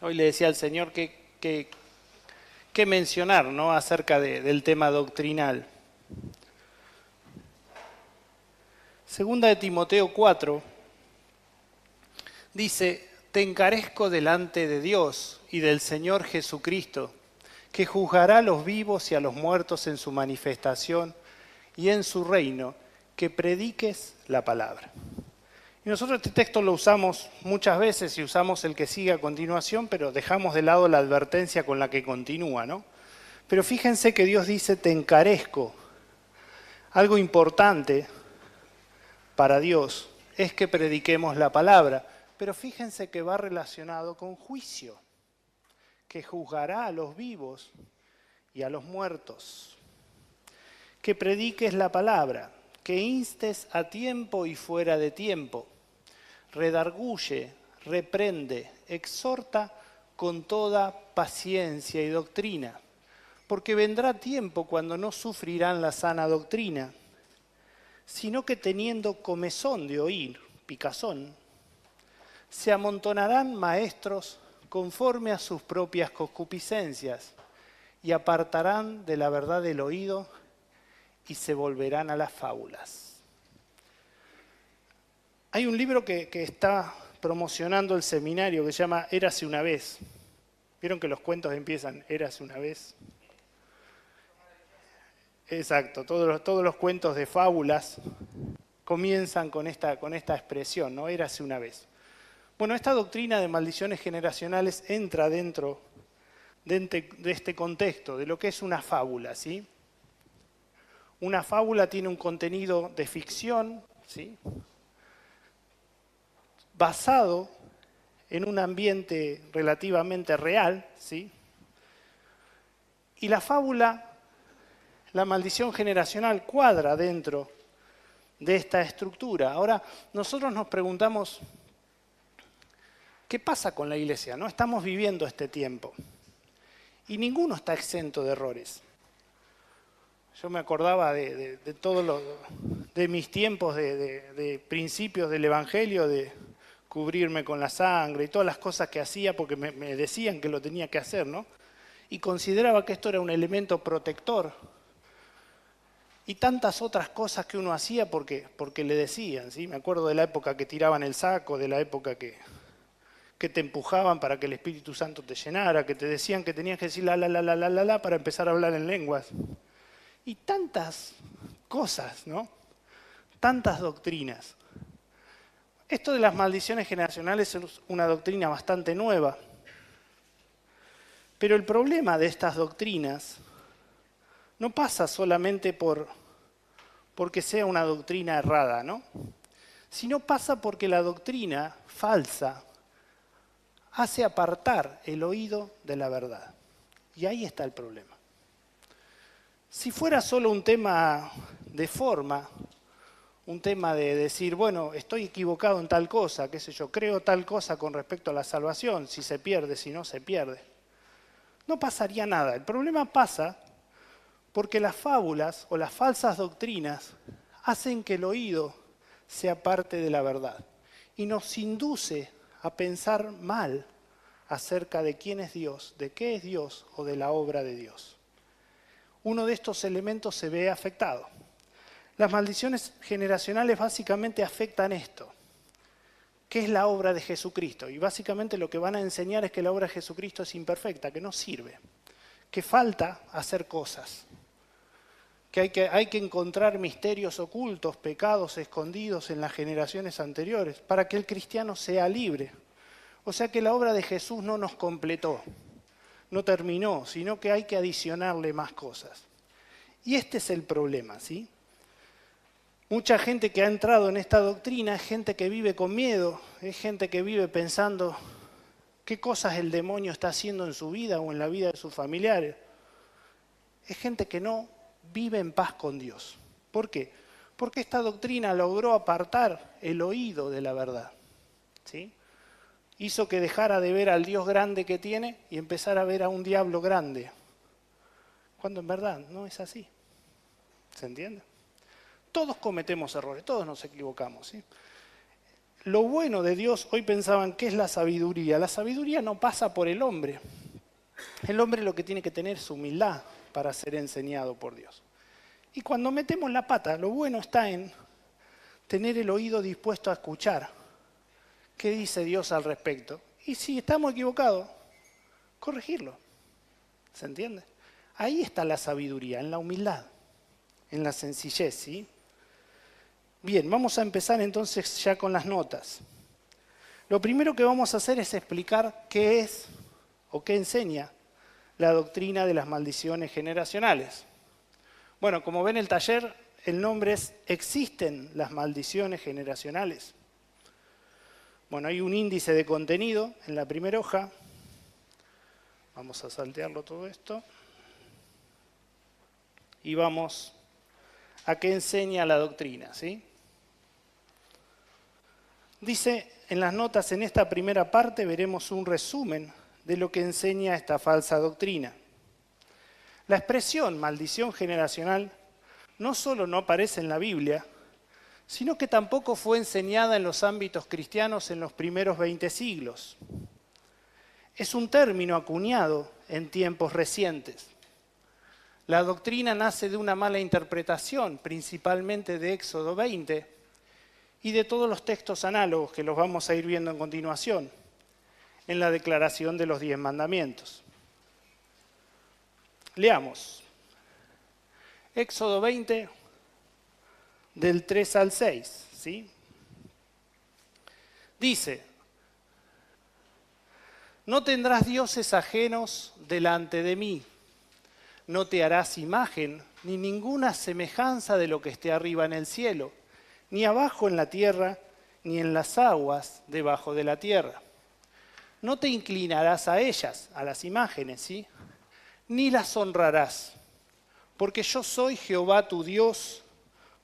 Hoy le decía al Señor qué mencionar, ¿no?, acerca del tema doctrinal. Segunda de Timoteo 4 dice: te encarezco delante de Dios y del Señor Jesucristo, que juzgará a los vivos y a los muertos en su manifestación y en su reino, que prediques la palabra. Y nosotros este texto lo usamos muchas veces y usamos el que sigue a continuación, pero dejamos de lado la advertencia con la que continúa, ¿no? Pero fíjense que Dios dice: te encarezco. Algo importante para Dios es que prediquemos la palabra, pero fíjense que va relacionado con juicio, que juzgará a los vivos y a los muertos. Que prediques la palabra, que instes a tiempo y fuera de tiempo, redarguye, reprende, exhorta con toda paciencia y doctrina, porque vendrá tiempo cuando no sufrirán la sana doctrina, sino que teniendo comezón de oír, picazón, se amontonarán maestros conforme a sus propias concupiscencias y apartarán de la verdad el oído y se volverán a las fábulas. Hay un libro que está promocionando el seminario que se llama Érase una vez. ¿Vieron que los cuentos empiezan Érase una vez? Exacto, todos los cuentos de fábulas comienzan con esta expresión, ¿no? Érase una vez. Bueno, esta doctrina de maldiciones generacionales entra dentro de este contexto, de lo que es una fábula, ¿sí? Una fábula tiene un contenido de ficción, ¿sí?, basado en un ambiente relativamente real, ¿sí? Y la fábula, la maldición generacional, cuadra dentro de esta estructura. Ahora, nosotros nos preguntamos, ¿qué pasa con la iglesia? ¿No? Estamos viviendo este tiempo y ninguno está exento de errores. Yo me acordaba de mis tiempos de principios del Evangelio, de cubrirme con la sangre y todas las cosas que hacía porque me decían que lo tenía que hacer, ¿no? Y consideraba que esto era un elemento protector. Y tantas otras cosas que uno hacía porque le decían, ¿sí? Me acuerdo de la época que tiraban el saco, de la época que te empujaban para que el Espíritu Santo te llenara, que te decían que tenías que decir la para empezar a hablar en lenguas. Y tantas cosas, ¿no? Tantas doctrinas. Esto de las maldiciones generacionales es una doctrina bastante nueva. Pero el problema de estas doctrinas no pasa solamente porque sea una doctrina errada, ¿no? Sino pasa porque la doctrina falsa hace apartar el oído de la verdad. Y ahí está el problema. Si fuera solo un tema de forma, un tema de decir, bueno, estoy equivocado en tal cosa, qué sé yo, creo tal cosa con respecto a la salvación, si se pierde, si no se pierde, no pasaría nada. El problema pasa porque las fábulas o las falsas doctrinas hacen que el oído sea parte de la verdad y nos induce a pensar mal acerca de quién es Dios, de qué es Dios o de la obra de Dios. Uno de estos elementos se ve afectado. Las maldiciones generacionales básicamente afectan esto. ¿Qué es la obra de Jesucristo? Y básicamente lo que van a enseñar es que la obra de Jesucristo es imperfecta, que no sirve, que falta hacer cosas, que hay que encontrar misterios ocultos, pecados escondidos en las generaciones anteriores, para que el cristiano sea libre. O sea que la obra de Jesús no nos completó, no terminó, sino que hay que adicionarle más cosas. Y este es el problema, ¿sí? Mucha gente que ha entrado en esta doctrina es gente que vive con miedo, es gente que vive pensando qué cosas el demonio está haciendo en su vida o en la vida de sus familiares. Es gente que no vive en paz con Dios. ¿Por qué? Porque esta doctrina logró apartar el oído de la verdad, ¿sí? Hizo que dejara de ver al Dios grande que tiene y empezara a ver a un diablo grande, cuando en verdad no es así. ¿Se entiende? Todos cometemos errores, todos nos equivocamos, ¿sí? lo bueno de Dios, hoy pensaban, ¿qué es la sabiduría? La sabiduría no pasa por el hombre. El hombre lo que tiene que tener es humildad para ser enseñado por Dios. Y cuando metemos la pata, lo bueno está en tener el oído dispuesto a escuchar qué dice Dios al respecto. Y si estamos equivocados, corregirlo. ¿Se entiende? Ahí está la sabiduría, en la humildad, en la sencillez, ¿sí? Bien, vamos a empezar entonces ya con las notas. Lo primero que vamos a hacer es explicar qué es o qué enseña la doctrina de las maldiciones generacionales. Bueno, como ven en el taller, el nombre es ¿Existen las maldiciones generacionales? Bueno, hay un índice de contenido en la primera hoja. Vamos a saltearlo todo esto. Y vamos a qué enseña la doctrina, ¿sí? Dice, en las notas en esta primera parte veremos un resumen de lo que enseña esta falsa doctrina. La expresión maldición generacional no solo no aparece en la Biblia, sino que tampoco fue enseñada en los ámbitos cristianos en los primeros 20 siglos. Es un término acuñado en tiempos recientes. La doctrina nace de una mala interpretación, principalmente de Éxodo 20, y de todos los textos análogos que los vamos a ir viendo en continuación, en la declaración de los 10 mandamientos. Leamos. Éxodo 20, del 3 al 6, ¿sí? Dice, no tendrás dioses ajenos delante de mí, no te harás imagen ni ninguna semejanza de lo que esté arriba en el cielo, ni abajo en la tierra, ni en las aguas debajo de la tierra. No te inclinarás a ellas, a las imágenes, ¿sí? Ni las honrarás, porque yo soy Jehová tu Dios,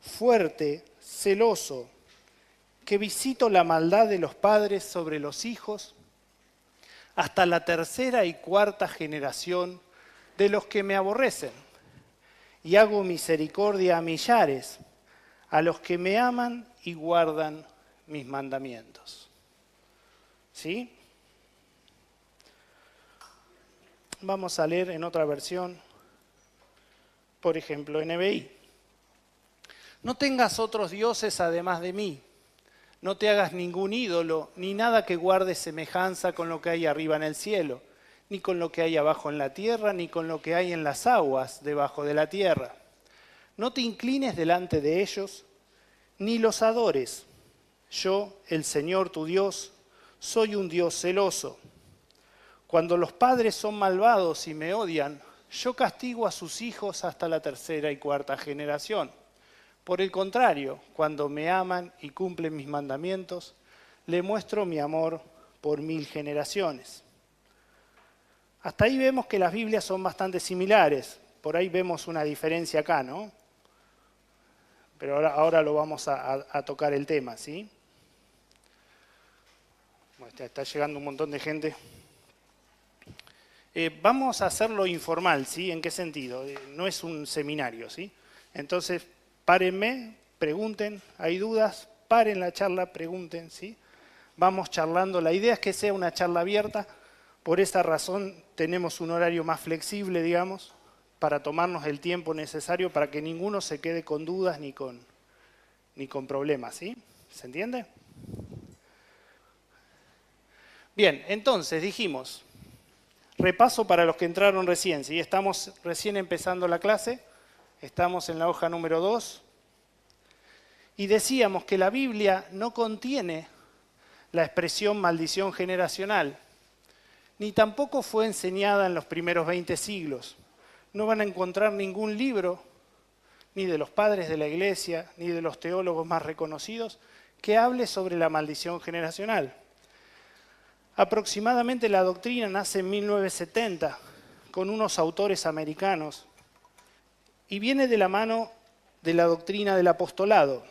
fuerte, celoso, que visito la maldad de los padres sobre los hijos, hasta la tercera y cuarta generación de los que me aborrecen, y hago misericordia a millares, a los que me aman y guardan mis mandamientos. ¿Sí? Vamos a leer en otra versión, por ejemplo, NBI. No tengas otros dioses además de mí. No te hagas ningún ídolo, ni nada que guarde semejanza con lo que hay arriba en el cielo, ni con lo que hay abajo en la tierra, ni con lo que hay en las aguas debajo de la tierra. No te inclines delante de ellos, ni los adores. Yo, el Señor tu Dios, soy un Dios celoso. Cuando los padres son malvados y me odian, yo castigo a sus hijos hasta la tercera y cuarta generación. Por el contrario, cuando me aman y cumplen mis mandamientos, le muestro mi amor por 1000 generaciones. Hasta ahí vemos que las Biblias son bastante similares. Por ahí vemos una diferencia acá, ¿no? Pero ahora lo vamos a tocar el tema, ¿sí? Bueno, está llegando un montón de gente. Vamos a hacerlo informal, ¿sí? ¿En qué sentido? No es un seminario, ¿sí? Entonces, párenme, pregunten, hay dudas, paren la charla, pregunten, ¿sí? Vamos charlando. La idea es que sea una charla abierta. Por esa razón tenemos un horario más flexible, digamos, para tomarnos el tiempo necesario para que ninguno se quede con dudas ni con problemas, ¿sí? ¿Se entiende? Bien, entonces dijimos, repaso para los que entraron recién, ¿sí? Estamos recién empezando la clase, estamos en la hoja número 2, y decíamos que la Biblia no contiene la expresión maldición generacional, ni tampoco fue enseñada en los primeros 20 siglos. No van a encontrar ningún libro, ni de los padres de la Iglesia, ni de los teólogos más reconocidos, que hable sobre la maldición generacional. Aproximadamente la doctrina nace en 1970 con unos autores americanos y viene de la mano de la doctrina del apostolado.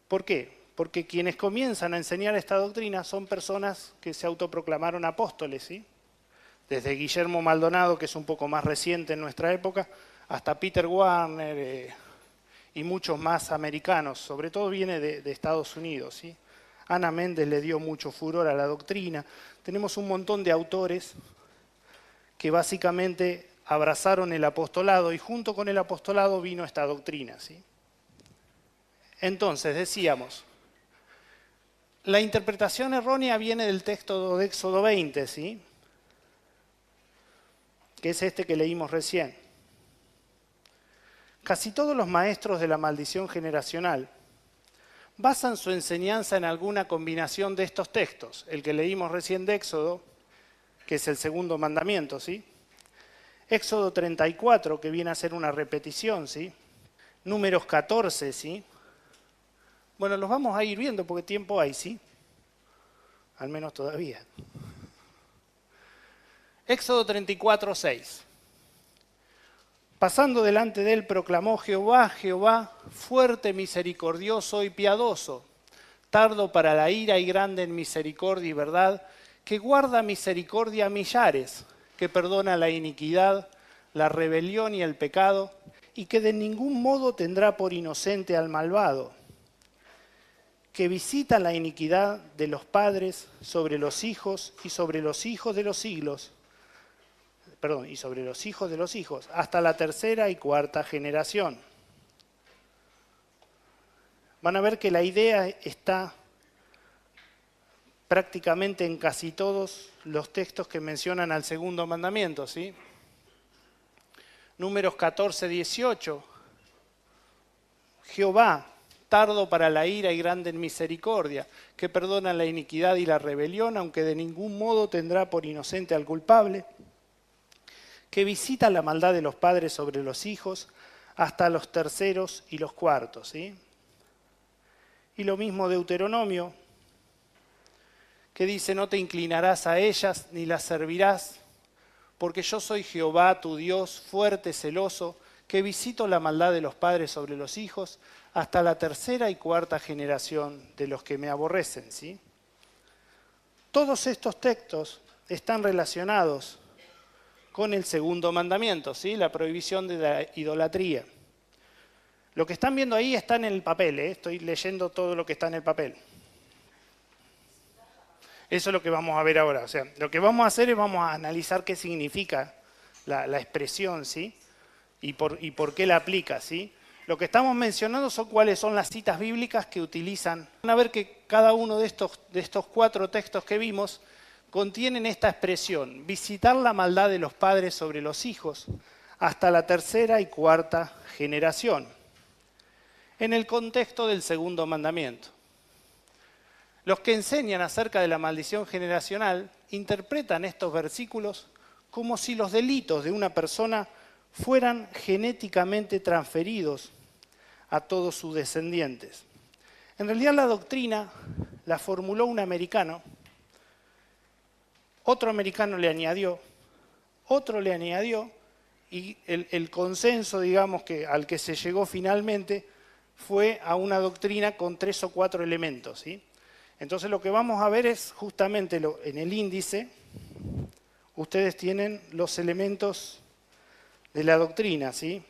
¿Por qué? Porque quienes comienzan a enseñar esta doctrina son personas que se autoproclamaron apóstoles, ¿sí? Desde Guillermo Maldonado, que es un poco más reciente en nuestra época, hasta Peter Warner y muchos más americanos, sobre todo viene de Estados Unidos, ¿sí? Ana Méndez le dio mucho furor a la doctrina. Tenemos un montón de autores que básicamente abrazaron el apostolado y junto con el apostolado vino esta doctrina, ¿sí? Entonces, decíamos, la interpretación errónea viene del texto de Éxodo 20, ¿sí? Que es este que leímos recién. Casi todos los maestros de la maldición generacional basan su enseñanza en alguna combinación de estos textos. El que leímos recién de Éxodo, que es el segundo mandamiento, ¿sí? Éxodo 34, que viene a ser una repetición, ¿sí? Números 14, ¿sí? Bueno, los vamos a ir viendo porque tiempo hay, ¿sí? Al menos todavía. Éxodo 34, 6. Pasando delante de él proclamó Jehová, Jehová, fuerte, misericordioso y piadoso, tardo para la ira y grande en misericordia y verdad, que guarda misericordia a millares, que perdona la iniquidad, la rebelión y el pecado, y que de ningún modo tendrá por inocente al malvado, que visita la iniquidad de los padres sobre los hijos y sobre los hijos de los siglos, y sobre los hijos de los hijos, hasta la tercera y cuarta generación. Van a ver que la idea está prácticamente en casi todos los textos que mencionan al segundo mandamiento, ¿sí? Números 14, 18. Jehová, tardo para la ira y grande en misericordia, que perdona la iniquidad y la rebelión, aunque de ningún modo tendrá por inocente al culpable, que visita la maldad de los padres sobre los hijos hasta los terceros y los cuartos, ¿sí? Y lo mismo Deuteronomio, que dice, no te inclinarás a ellas ni las servirás, porque yo soy Jehová tu Dios, fuerte, celoso, que visito la maldad de los padres sobre los hijos hasta la tercera y cuarta generación de los que me aborrecen, ¿sí? Todos estos textos están relacionados con el segundo mandamiento, ¿sí? La prohibición de la idolatría. Lo que están viendo ahí está en el papel, ¿eh? Estoy leyendo todo lo que está en el papel. Eso es lo que vamos a ver ahora. O sea, lo que vamos a hacer es vamos a analizar qué significa la expresión, ¿sí? Y por qué la aplica, ¿sí? Lo que estamos mencionando son cuáles son las citas bíblicas que utilizan. Van a ver que cada uno de estos 4 textos que vimos contienen esta expresión, visitar la maldad de los padres sobre los hijos hasta la tercera y cuarta generación, en el contexto del segundo mandamiento. Los que enseñan acerca de la maldición generacional interpretan estos versículos como si los delitos de una persona fueran genéticamente transferidos a todos sus descendientes. En realidad la doctrina la formuló un americano, otro americano le añadió, otro le añadió, y el consenso, digamos, al que se llegó finalmente fue a una doctrina con 3 o 4 elementos, ¿sí? Entonces lo que vamos a ver es justamente en el índice, ustedes tienen los elementos de la doctrina, ¿sí?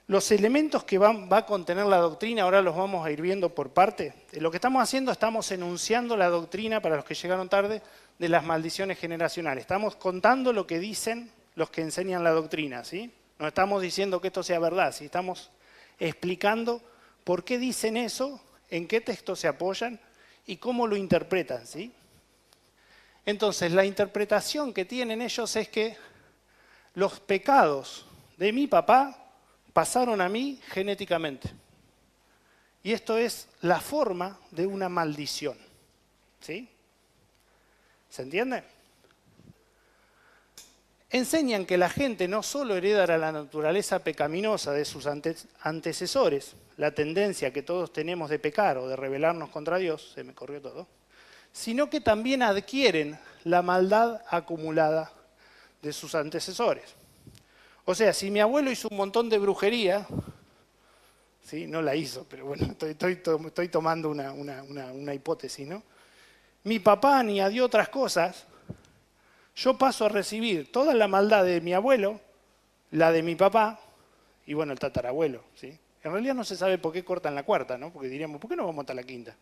Los elementos que va a contener la doctrina, ahora los vamos a ir viendo por parte. Lo que estamos haciendo, estamos enunciando la doctrina, para los que llegaron tarde, de las maldiciones generacionales. Estamos contando lo que dicen los que enseñan la doctrina, ¿sí? No estamos diciendo que esto sea verdad, ¿sí? Estamos explicando por qué dicen eso, en qué texto se apoyan y cómo lo interpretan, ¿sí? Entonces, la interpretación que tienen ellos es que los pecados de mi papá pasaron a mí genéticamente. Y esto es la forma de una maldición, ¿sí? ¿Se entiende? Enseñan que la gente no solo hereda la naturaleza pecaminosa de sus antecesores, la tendencia que todos tenemos de pecar o de rebelarnos contra Dios, se me corrió todo, sino que también adquieren la maldad acumulada de sus antecesores. O sea, si mi abuelo hizo un montón de brujería, ¿sí? No la hizo, pero bueno, estoy tomando una hipótesis, ¿no? Mi papá añadió otras cosas, yo paso a recibir toda la maldad de mi abuelo, la de mi papá, y bueno, el tatarabuelo, ¿sí? En realidad no se sabe por qué cortan la cuarta, ¿no? Porque diríamos, ¿por qué no vamos hasta la quinta?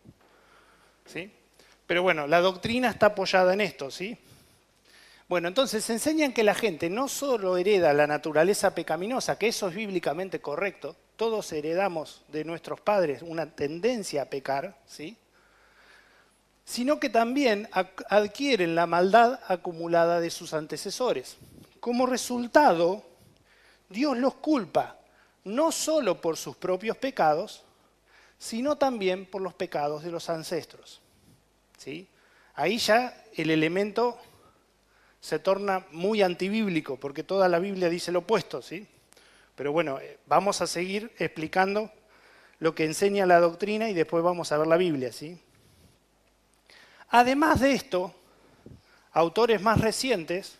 ¿sí? Pero bueno, la doctrina está apoyada en esto, ¿sí? Bueno, entonces enseñan que la gente no solo hereda la naturaleza pecaminosa, que eso es bíblicamente correcto, todos heredamos de nuestros padres una tendencia a pecar, ¿sí? Sino que también adquieren la maldad acumulada de sus antecesores. Como resultado, Dios los culpa no solo por sus propios pecados, sino también por los pecados de los ancestros, ¿sí? Ahí ya el elemento se torna muy antibíblico, porque toda la Biblia dice lo opuesto, ¿sí? Pero bueno, vamos a seguir explicando lo que enseña la doctrina y después vamos a ver la Biblia, ¿sí? Además de esto, autores más recientes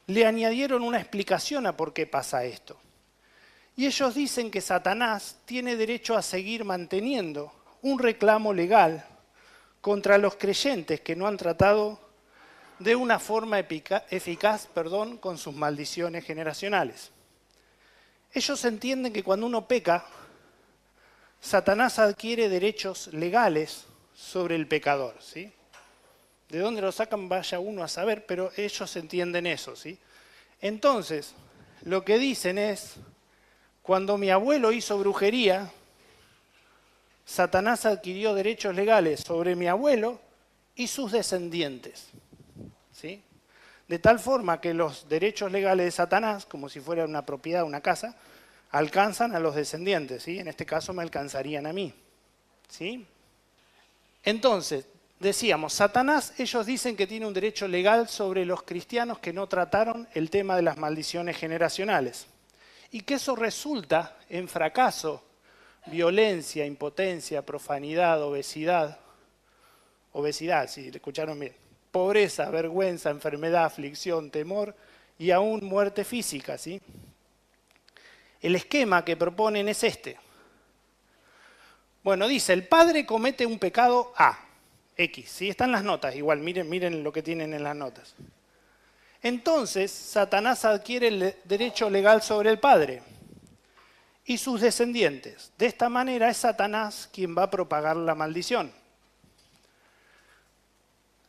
le añadieron una explicación a por qué pasa esto. Y ellos dicen que Satanás tiene derecho a seguir manteniendo un reclamo legal contra los creyentes que no han tratado de una forma eficaz con sus maldiciones generacionales. Ellos entienden que cuando uno peca, Satanás adquiere derechos legales sobre el pecador, ¿sí? De dónde lo sacan vaya uno a saber, pero ellos entienden eso, ¿sí? Entonces, lo que dicen es, cuando mi abuelo hizo brujería, Satanás adquirió derechos legales sobre mi abuelo y sus descendientes, ¿sí? De tal forma que los derechos legales de Satanás, como si fuera una propiedad, una casa, alcanzan a los descendientes, ¿sí? En este caso me alcanzarían a mí, ¿sí? Entonces, decíamos, Satanás, ellos dicen que tiene un derecho legal sobre los cristianos que no trataron el tema de las maldiciones generacionales. Y que eso resulta en fracaso, violencia, impotencia, profanidad, obesidad, sí, escucharon bien, pobreza, vergüenza, enfermedad, aflicción, temor y aún muerte física, ¿sí? El esquema que proponen es este. Bueno, dice, el padre comete un pecado A, X, ¿sí? Están las notas, igual, miren lo que tienen en las notas. Entonces, Satanás adquiere el derecho legal sobre el padre y sus descendientes. De esta manera es Satanás quien va a propagar la maldición.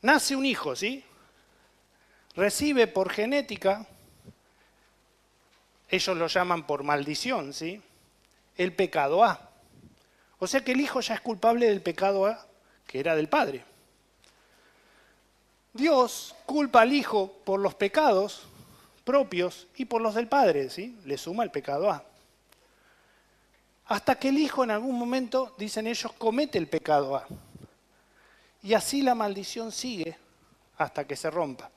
Nace un hijo, ¿sí? Recibe por genética, ellos lo llaman por maldición, ¿sí? El pecado A. O sea que el hijo ya es culpable del pecado A, que era del padre. Dios culpa al hijo por los pecados propios y por los del padre, ¿sí? Le suma el pecado A. Hasta que el hijo en algún momento, dicen ellos, comete el pecado A. Y así la maldición sigue hasta que se rompa.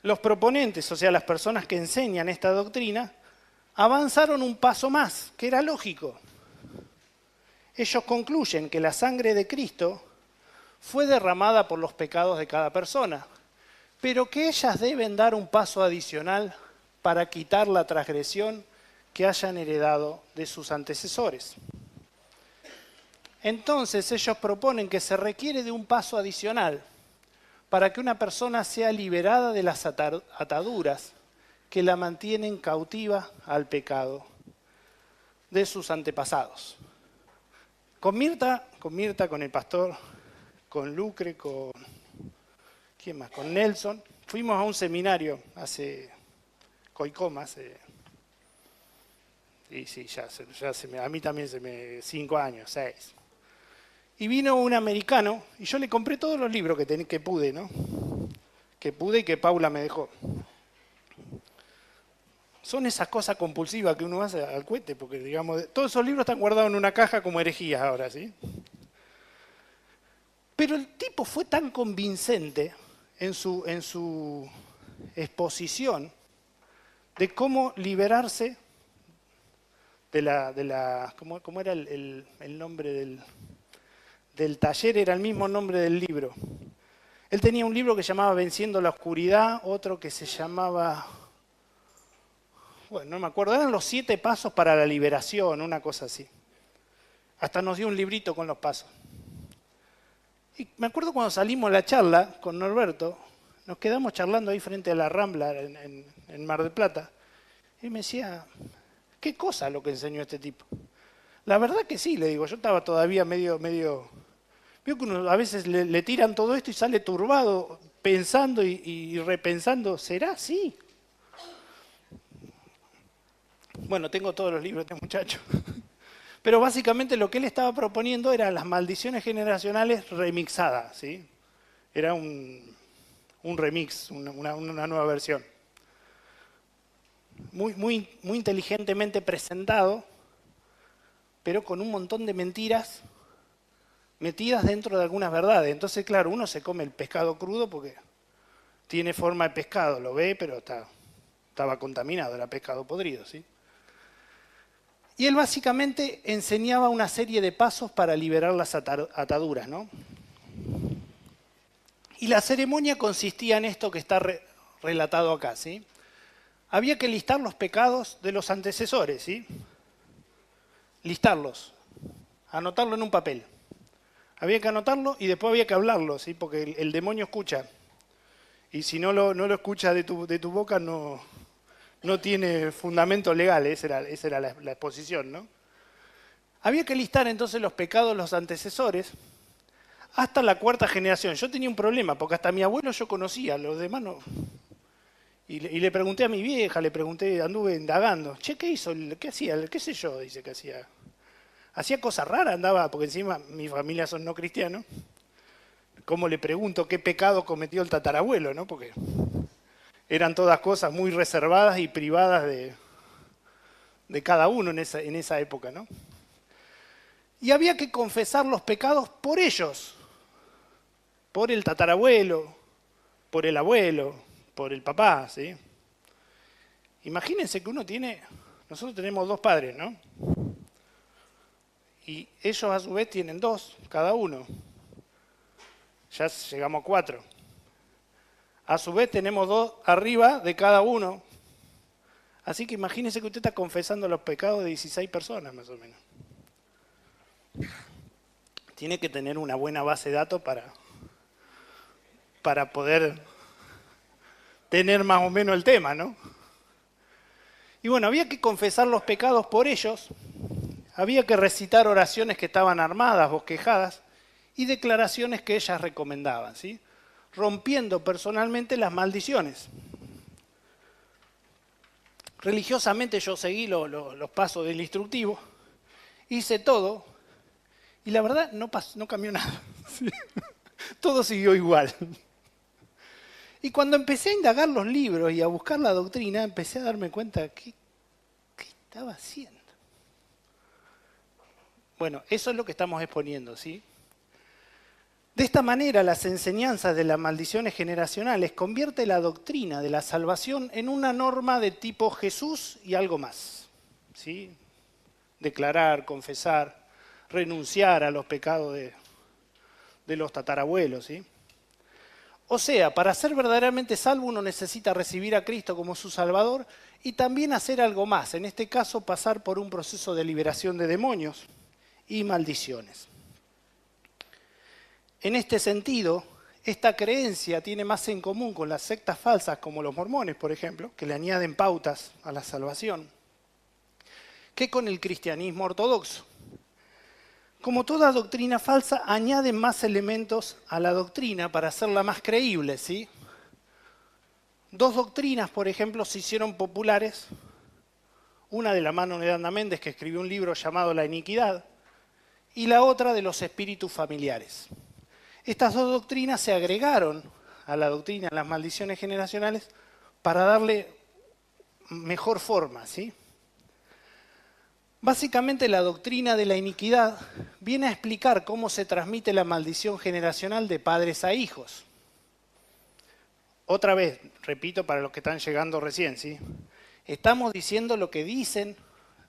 Los proponentes, o sea, las personas que enseñan esta doctrina, avanzaron un paso más, que era lógico. Ellos concluyen que la sangre de Cristo fue derramada por los pecados de cada persona, pero que ellas deben dar un paso adicional para quitar la transgresión que hayan heredado de sus antecesores. Entonces ellos proponen que se requiere de un paso adicional para que una persona sea liberada de las ataduras que la mantienen cautiva al pecado de sus antepasados. Con Mirta, con el pastor, con Lucre, con ¿quién más? Con Nelson, fuimos a un seminario y sí, a mí también 5 años, 6. Y vino un americano y yo le compré todos los libros que pude, ¿no? Que pude y que Paula me dejó. Son esas cosas compulsivas que uno hace al cohete, porque digamos, todos esos libros están guardados en una caja como herejías ahora, ¿sí? Pero el tipo fue tan convincente en su exposición de cómo liberarse ¿cómo era el nombre del taller? Era el mismo nombre del libro. Él tenía un libro que se llamaba Venciendo la Oscuridad, otro que se llamaba, bueno, no me acuerdo, eran los 7 pasos para la liberación, una cosa así. Hasta nos dio un librito con los pasos. Y me acuerdo cuando salimos a la charla con Norberto, nos quedamos charlando ahí frente a la Rambla en Mar del Plata, y me decía, ¿qué cosa lo que enseñó este tipo? La verdad que sí, le digo, yo estaba todavía medio... Veo que uno a veces le tiran todo esto y sale turbado, pensando y repensando, ¿será así? Bueno, tengo todos los libros de este muchacho. Pero básicamente lo que él estaba proponiendo eran las maldiciones generacionales remixadas, ¿sí? Era un remix, una nueva versión. Muy inteligentemente presentado, pero con un montón de mentiras metidas dentro de algunas verdades. Entonces, claro, uno se come el pescado crudo porque tiene forma de pescado, lo ve, pero estaba contaminado, era pescado podrido, ¿sí? Y él básicamente enseñaba una serie de pasos para liberar las ataduras, ¿no? Y la ceremonia consistía en esto que está relatado acá, ¿sí? Había que listar los pecados de los antecesores, ¿sí? Listarlos, anotarlo en un papel. Había que anotarlo y después había que hablarlo, ¿sí? Porque el demonio escucha. Y si no lo escucha de tu boca, no tiene fundamento legal. Esa era la exposición, ¿no? Había que listar entonces los pecados de los antecesores hasta la cuarta generación. Yo tenía un problema, porque hasta mi abuelo yo conocía, los demás no. Y le pregunté a mi vieja, anduve indagando. Che, ¿qué hizo? ¿Qué hacía? ¿Qué sé yo? Dice que hacía. Hacía cosas raras, andaba, porque encima mi familia son no cristianos. ¿Cómo le pregunto qué pecado cometió el tatarabuelo, no? Porque eran todas cosas muy reservadas y privadas de cada uno en esa época, ¿no? Y había que confesar los pecados por ellos, por el tatarabuelo, por el abuelo, por el papá, ¿sí? Imagínense que nosotros tenemos dos padres, ¿no? Y ellos a su vez tienen dos, cada uno. Ya llegamos a 4. A su vez tenemos 2 arriba de cada uno. Así que imagínense que usted está confesando los pecados de 16 personas, más o menos. Tiene que tener una buena base de datos para poder tener más o menos el tema, ¿no? Y bueno, había que confesar los pecados por ellos, había que recitar oraciones que estaban armadas, bosquejadas, y declaraciones que ellas recomendaban, ¿sí? Rompiendo personalmente las maldiciones. Religiosamente yo seguí los pasos del instructivo, hice todo, y la verdad no cambió nada. ¿Sí? Todo siguió igual. Y cuando empecé a indagar los libros y a buscar la doctrina, empecé a darme cuenta ¿qué estaba haciendo? Bueno, eso es lo que estamos exponiendo, ¿sí? De esta manera, las enseñanzas de las maldiciones generacionales convierte la doctrina de la salvación en una norma de tipo Jesús y algo más, ¿sí? Declarar, confesar, renunciar a los pecados de los tatarabuelos, ¿sí? O sea, para ser verdaderamente salvo uno necesita recibir a Cristo como su Salvador y también hacer algo más, en este caso pasar por un proceso de liberación de demonios y maldiciones. En este sentido, esta creencia tiene más en común con las sectas falsas como los mormones, por ejemplo, que le añaden pautas a la salvación, que con el cristianismo ortodoxo. Como toda doctrina falsa, añaden más elementos a la doctrina para hacerla más creíble, ¿sí? 2 doctrinas, por ejemplo, se hicieron populares. Una de la mano de Ana Méndez, que escribió un libro llamado La Iniquidad, y la otra de los espíritus familiares. Estas 2 doctrinas se agregaron a la doctrina de las maldiciones generacionales para darle mejor forma, ¿sí? Básicamente la doctrina de la iniquidad viene a explicar cómo se transmite la maldición generacional de padres a hijos. Otra vez, repito para los que están llegando recién, ¿sí? Estamos diciendo lo que dicen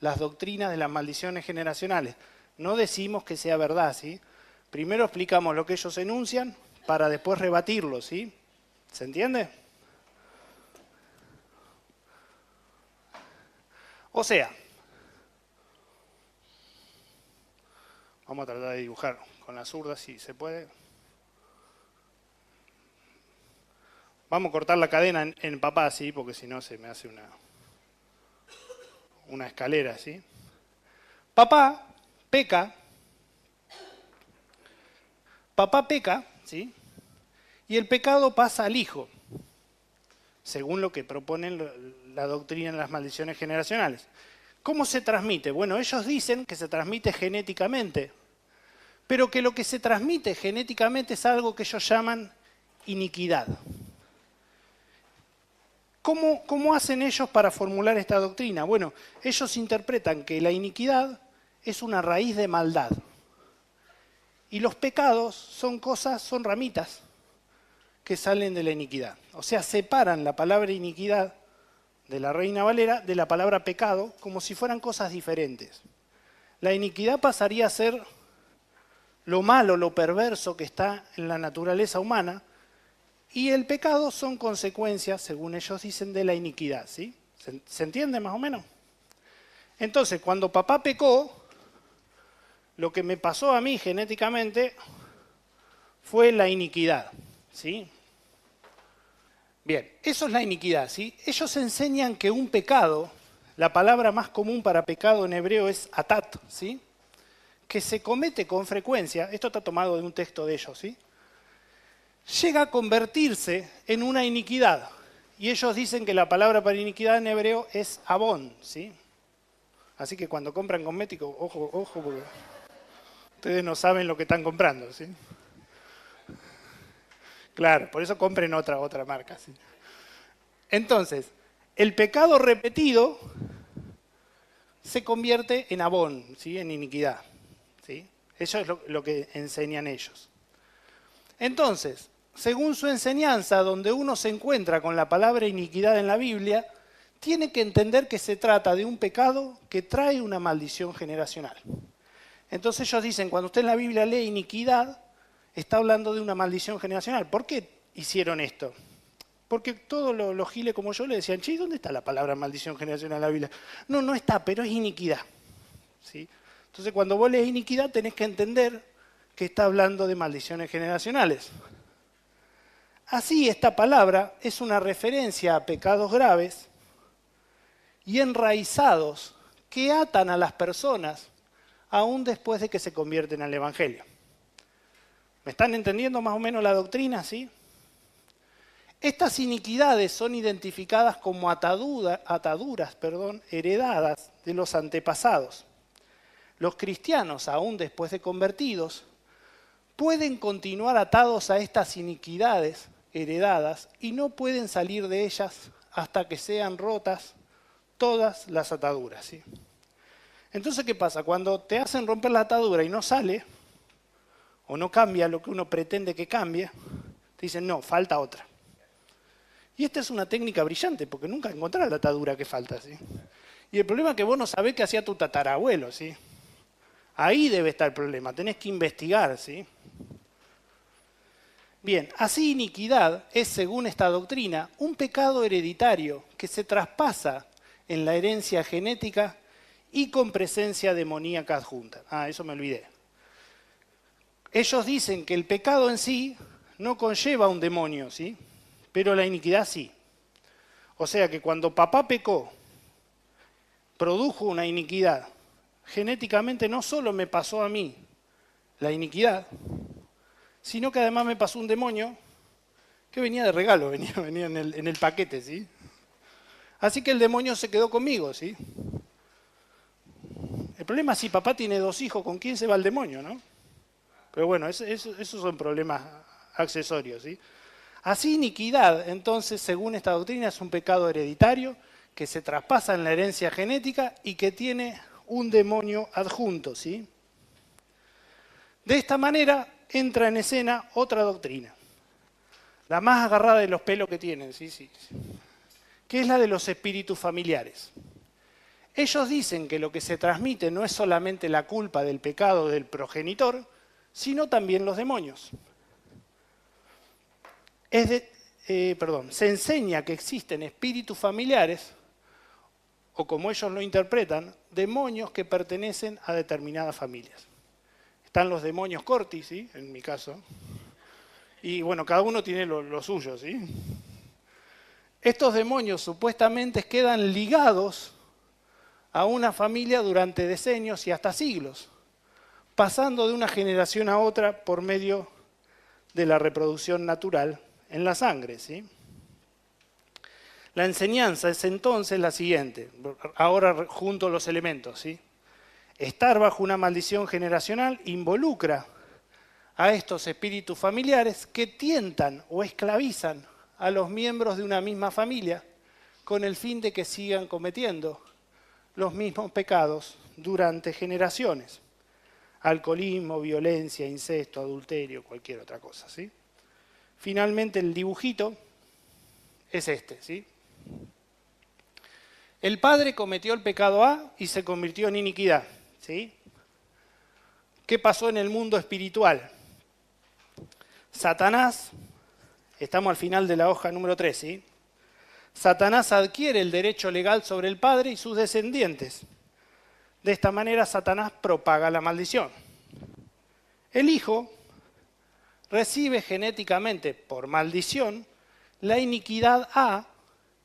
las doctrinas de las maldiciones generacionales. No decimos que sea verdad, ¿sí? Primero explicamos lo que ellos enuncian para después rebatirlo, ¿sí? ¿Se entiende? O sea, vamos a tratar de dibujar con la zurda si se puede. Vamos a cortar la cadena en papá, ¿sí? Porque si no se me hace una escalera, ¿sí? Papá peca, papá peca, ¿sí? Y el pecado pasa al hijo, según lo que proponen la doctrina de las maldiciones generacionales. ¿Cómo se transmite? Bueno, ellos dicen que se transmite genéticamente, pero que lo que se transmite genéticamente es algo que ellos llaman iniquidad. ¿Cómo hacen ellos para formular esta doctrina? Bueno, ellos interpretan que la iniquidad es una raíz de maldad. Y los pecados son ramitas que salen de la iniquidad. O sea, separan la palabra iniquidad de la Reina Valera de la palabra pecado como si fueran cosas diferentes. La iniquidad pasaría a ser lo malo, lo perverso que está en la naturaleza humana, y el pecado son consecuencias, según ellos dicen, de la iniquidad, ¿sí? ¿Se entiende más o menos? Entonces, cuando papá pecó, lo que me pasó a mí genéticamente fue la iniquidad, ¿sí? Bien, eso es la iniquidad, ¿sí? Ellos enseñan que un pecado, la palabra más común para pecado en hebreo es atat, ¿sí? Que se comete con frecuencia, esto está tomado de un texto de ellos, ¿sí? Llega a convertirse en una iniquidad. Y ellos dicen que la palabra para iniquidad en hebreo es abón, ¿sí? Así que cuando compran cosméticos, ojo, ojo, porque ustedes no saben lo que están comprando, ¿sí? Claro, por eso compren otra marca, ¿sí? Entonces, el pecado repetido se convierte en abón, ¿sí? En iniquidad, ¿sí? Eso es lo que enseñan ellos. Entonces, según su enseñanza, donde uno se encuentra con la palabra iniquidad en la Biblia, tiene que entender que se trata de un pecado que trae una maldición generacional. Entonces ellos dicen, cuando usted en la Biblia lee iniquidad, está hablando de una maldición generacional. ¿Por qué hicieron esto? Porque todos los giles como yo le decían, che, ¿dónde está la palabra maldición generacional en la Biblia? No, no está, pero es iniquidad, ¿sí? Entonces cuando vos lees iniquidad tenés que entender que está hablando de maldiciones generacionales. Así, esta palabra es una referencia a pecados graves y enraizados que atan a las personas aún después de que se convierten al Evangelio. ¿Me están entendiendo más o menos la doctrina, sí? Estas iniquidades son identificadas como ataduras, heredadas de los antepasados. Los cristianos, aún después de convertidos, pueden continuar atados a estas iniquidades heredadas y no pueden salir de ellas hasta que sean rotas todas las ataduras, ¿sí? Entonces, ¿qué pasa? Cuando te hacen romper la atadura y no sale, o no cambia lo que uno pretende que cambie, te dicen, no, falta otra. Y esta es una técnica brillante, porque nunca encontrás la atadura que falta, ¿sí? Y el problema es que vos no sabés qué hacía tu tatarabuelo, ¿sí? Ahí debe estar el problema, tenés que investigar, ¿sí? Bien, así iniquidad es, según esta doctrina, un pecado hereditario que se traspasa en la herencia genética y con presencia demoníaca adjunta. Ah, eso me olvidé. Ellos dicen que el pecado en sí no conlleva un demonio, ¿sí? Pero la iniquidad sí. O sea que cuando papá pecó, produjo una iniquidad, genéticamente no solo me pasó a mí la iniquidad, sino que además me pasó un demonio que venía de regalo, venía en el paquete, ¿sí? Así que el demonio se quedó conmigo, ¿sí? El problema es si papá tiene 2 hijos, ¿con quién se va el demonio, no? Pero bueno, esos son problemas accesorios, ¿sí? Así iniquidad, entonces, según esta doctrina, es un pecado hereditario que se traspasa en la herencia genética y que tiene un demonio adjunto, ¿sí? De esta manera entra en escena otra doctrina, la más agarrada de los pelos que tienen, ¿sí? Que es la de los espíritus familiares. Ellos dicen que lo que se transmite no es solamente la culpa del pecado del progenitor, sino también los demonios. Se enseña que existen espíritus familiares, o como ellos lo interpretan, demonios que pertenecen a determinadas familias. Están los demonios cortis, ¿sí? En mi caso. Y bueno, cada uno tiene lo suyo, ¿sí? Estos demonios supuestamente quedan ligados a una familia durante decenios y hasta siglos. pasando de una generación a otra por medio de la reproducción natural en la sangre, ¿sí? La enseñanza es entonces la siguiente, ahora junto los elementos, ¿sí? Estar bajo una maldición generacional involucra a estos espíritus familiares que tientan o esclavizan a los miembros de una misma familia con el fin de que sigan cometiendo los mismos pecados durante generaciones. Alcoholismo, violencia, incesto, adulterio, cualquier otra cosa, ¿sí? Finalmente el dibujito es este, ¿sí? El padre cometió el pecado A y se convirtió en iniquidad, ¿sí? ¿Qué pasó en el mundo espiritual? Satanás, estamos al final de la hoja número 3, ¿sí? Satanás adquiere el derecho legal sobre el padre y sus descendientes. De esta manera Satanás propaga la maldición. El hijo recibe genéticamente, por maldición, la iniquidad A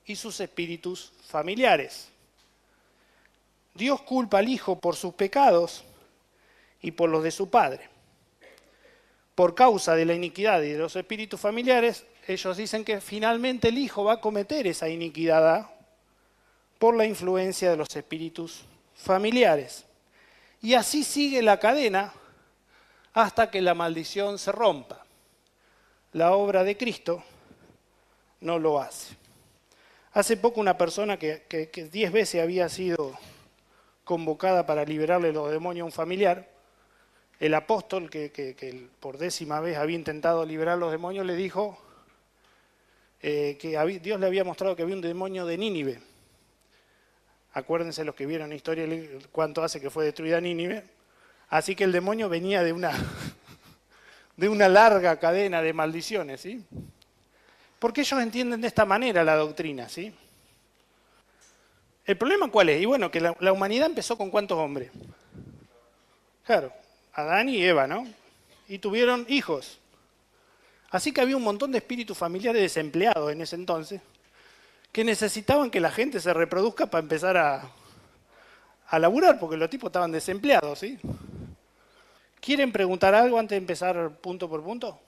y sus espíritus familiares. Dios culpa al hijo por sus pecados y por los de su padre. Por causa de la iniquidad y de los espíritus familiares, ellos dicen que finalmente el hijo va a cometer esa iniquidad por la influencia de los espíritus familiares. Y así sigue la cadena hasta que la maldición se rompa. La obra de Cristo no lo hace. Hace poco una persona que 10 veces había sido convocada para liberarle los demonios a un familiar, el apóstol que por 10ª vez había intentado liberar los demonios le dijo que Dios le había mostrado que había un demonio de Nínive. Acuérdense los que vieron la historia cuánto hace que fue destruida Nínive. Así que el demonio venía de una larga cadena de maldiciones, ¿sí? Porque ellos entienden de esta manera la doctrina, ¿sí? ¿El problema cuál es? Y bueno, que la humanidad empezó con ¿cuántos hombres? Claro, Adán y Eva, ¿no? Y tuvieron hijos. Así que había un montón de espíritus familiares desempleados en ese entonces que necesitaban que la gente se reproduzca para empezar a laburar, porque los tipos estaban desempleados, ¿sí? ¿Quieren preguntar algo antes de empezar punto por punto?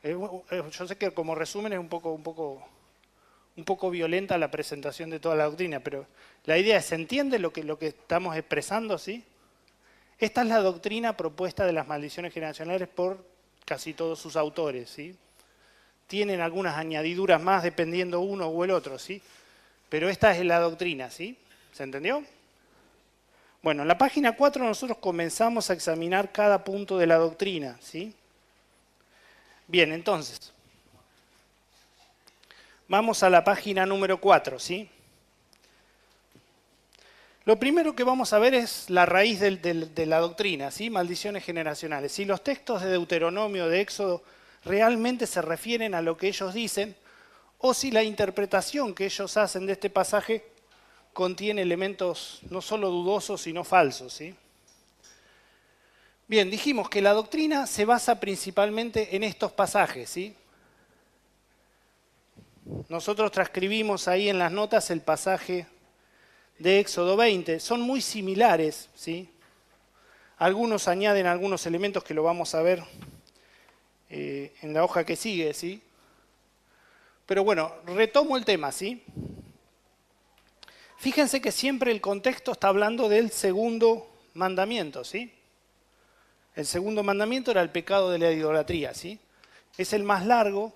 Yo sé que como resumen es un poco violenta la presentación de toda la doctrina, pero la idea es, ¿se entiende lo que estamos expresando, sí? Esta es la doctrina propuesta de las maldiciones generacionales por casi todos sus autores, ¿sí? Tienen algunas añadiduras más dependiendo uno o el otro, ¿sí? Pero esta es la doctrina, ¿sí? ¿Se entendió? Bueno, en la página 4 nosotros comenzamos a examinar cada punto de la doctrina, ¿sí? Bien, entonces, vamos a la página número 4, ¿sí? Lo primero que vamos a ver es la raíz de la doctrina, ¿sí? Maldiciones generacionales. Si los textos de Deuteronomio, de Éxodo, realmente se refieren a lo que ellos dicen, o si la interpretación que ellos hacen de este pasaje contiene elementos no solo dudosos, sino falsos, ¿sí? Bien, dijimos que la doctrina se basa principalmente en estos pasajes, ¿sí? Nosotros transcribimos ahí en las notas el pasaje de Éxodo 20. Son muy similares, ¿sí? Algunos añaden algunos elementos que lo vamos a ver en la hoja que sigue, ¿sí? Pero bueno, retomo el tema, ¿sí? Fíjense que siempre el contexto está hablando del segundo mandamiento, ¿sí? El segundo mandamiento era el pecado de la idolatría, ¿sí? Es el más largo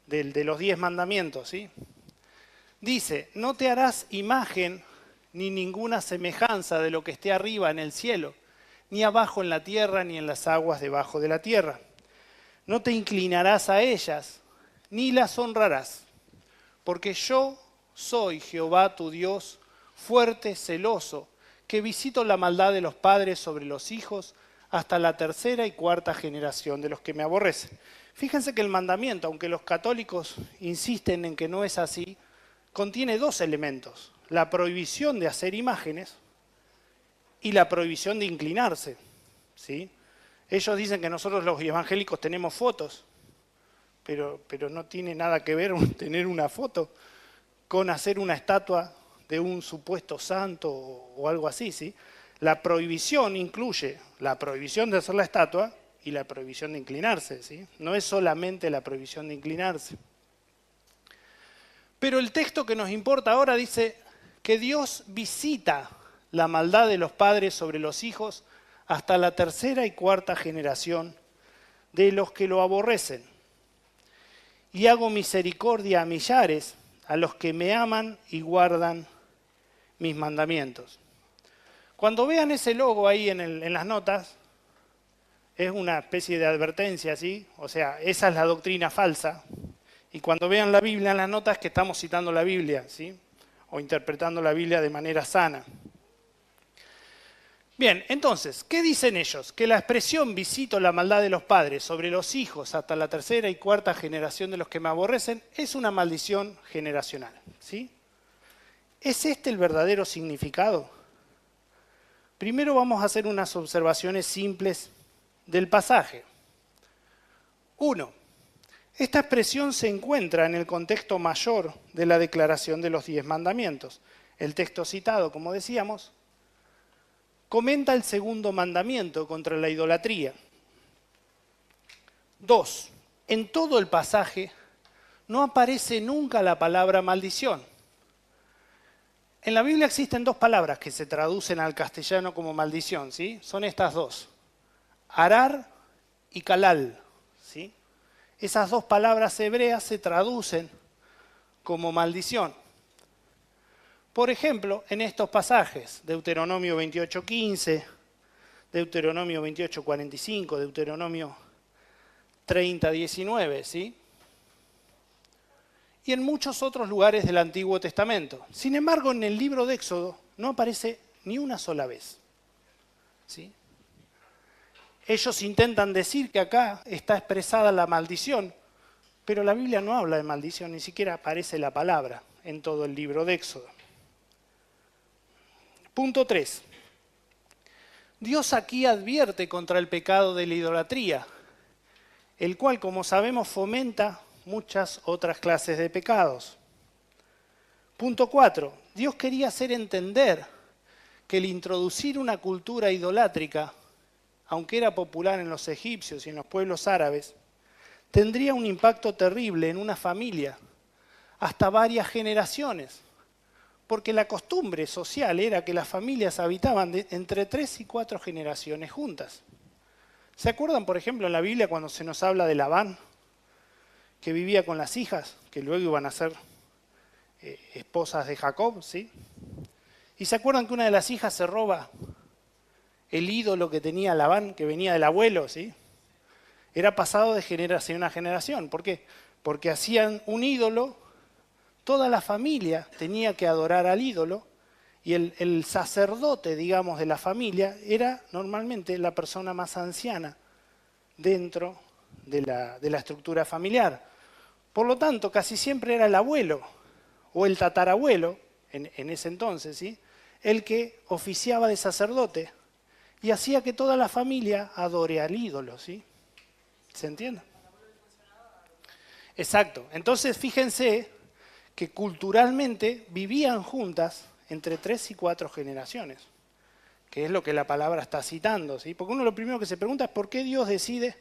de los 10 mandamientos, ¿sí? Dice, no te harás imagen ni ninguna semejanza de lo que esté arriba en el cielo, ni abajo en la tierra, ni en las aguas debajo de la tierra. No te inclinarás a ellas, ni las honrarás, porque yo soy Jehová tu Dios, fuerte, celoso, que visito la maldad de los padres sobre los hijos hasta la 3ª y 4ª generación de los que me aborrecen. Fíjense que el mandamiento, aunque los católicos insisten en que no es así, contiene 2 elementos: la prohibición de hacer imágenes y la prohibición de inclinarse, ¿sí? Ellos dicen que nosotros los evangélicos tenemos fotos, pero no tiene nada que ver tener una foto con hacer una estatua de un supuesto santo o algo así, ¿sí? La prohibición incluye la prohibición de hacer la estatua y la prohibición de inclinarse, ¿sí? No es solamente la prohibición de inclinarse. Pero el texto que nos importa ahora dice que Dios visita la maldad de los padres sobre los hijos hasta la tercera y cuarta generación de los que lo aborrecen. Y hago misericordia a millares, a los que me aman y guardan mis mandamientos. Cuando vean ese logo ahí en las notas, es una especie de advertencia, ¿sí? O sea, esa es la doctrina falsa. Y cuando vean la Biblia en las notas, que estamos citando la Biblia, ¿sí? O interpretando la Biblia de manera sana. Bien, entonces, ¿qué dicen ellos? Que la expresión visito la maldad de los padres sobre los hijos hasta la tercera y cuarta generación de los que me aborrecen es una maldición generacional, ¿sí? ¿Es este el verdadero significado? Primero vamos a hacer unas observaciones simples del pasaje. 1. Esta expresión se encuentra en el contexto mayor de la declaración de los 10 mandamientos. El texto citado, como decíamos, comenta el segundo mandamiento contra la idolatría. 2. En todo el pasaje no aparece nunca la palabra maldición. En la Biblia existen dos palabras que se traducen al castellano como maldición, ¿sí? Son estas dos, arar y kalal, ¿sí? Esas dos palabras hebreas se traducen como maldición. Por ejemplo, en estos pasajes, Deuteronomio 28:15, Deuteronomio 28:45, Deuteronomio 30:19, ¿sí? Y en muchos otros lugares del Antiguo Testamento. Sin embargo, en el libro de Éxodo no aparece ni una sola vez, ¿sí? Ellos intentan decir que acá está expresada la maldición, pero la Biblia no habla de maldición, ni siquiera aparece la palabra en todo el libro de Éxodo. Punto 3. Dios aquí advierte contra el pecado de la idolatría, el cual, como sabemos, fomenta muchas otras clases de pecados. Punto 4. Dios quería hacer entender que el introducir una cultura idolátrica, aunque era popular en los egipcios y en los pueblos árabes, tendría un impacto terrible en una familia, hasta varias generaciones, porque la costumbre social era que las familias habitaban entre 3 y 4 generaciones juntas. ¿Se acuerdan, por ejemplo, en la Biblia cuando se nos habla de Labán, que vivía con las hijas, que luego iban a ser esposas de Jacob, ¿sí? Y se acuerdan que una de las hijas se roba el ídolo que tenía Labán, que venía del abuelo, ¿sí? Era pasado de generación a generación. ¿Por qué? Porque hacían un ídolo, toda la familia tenía que adorar al ídolo, y el sacerdote, digamos, de la familia era normalmente la persona más anciana dentro de la estructura familiar. Por lo tanto, casi siempre era el abuelo o el tatarabuelo, en ese entonces, ¿sí?, el que oficiaba de sacerdote y hacía que toda la familia adore al ídolo, ¿sí? ¿Se entiende? Exacto. Entonces, fíjense que culturalmente vivían juntas entre 3 y 4 generaciones, que es lo que la palabra está citando, ¿sí? Porque uno lo primero que se pregunta es por qué Dios decide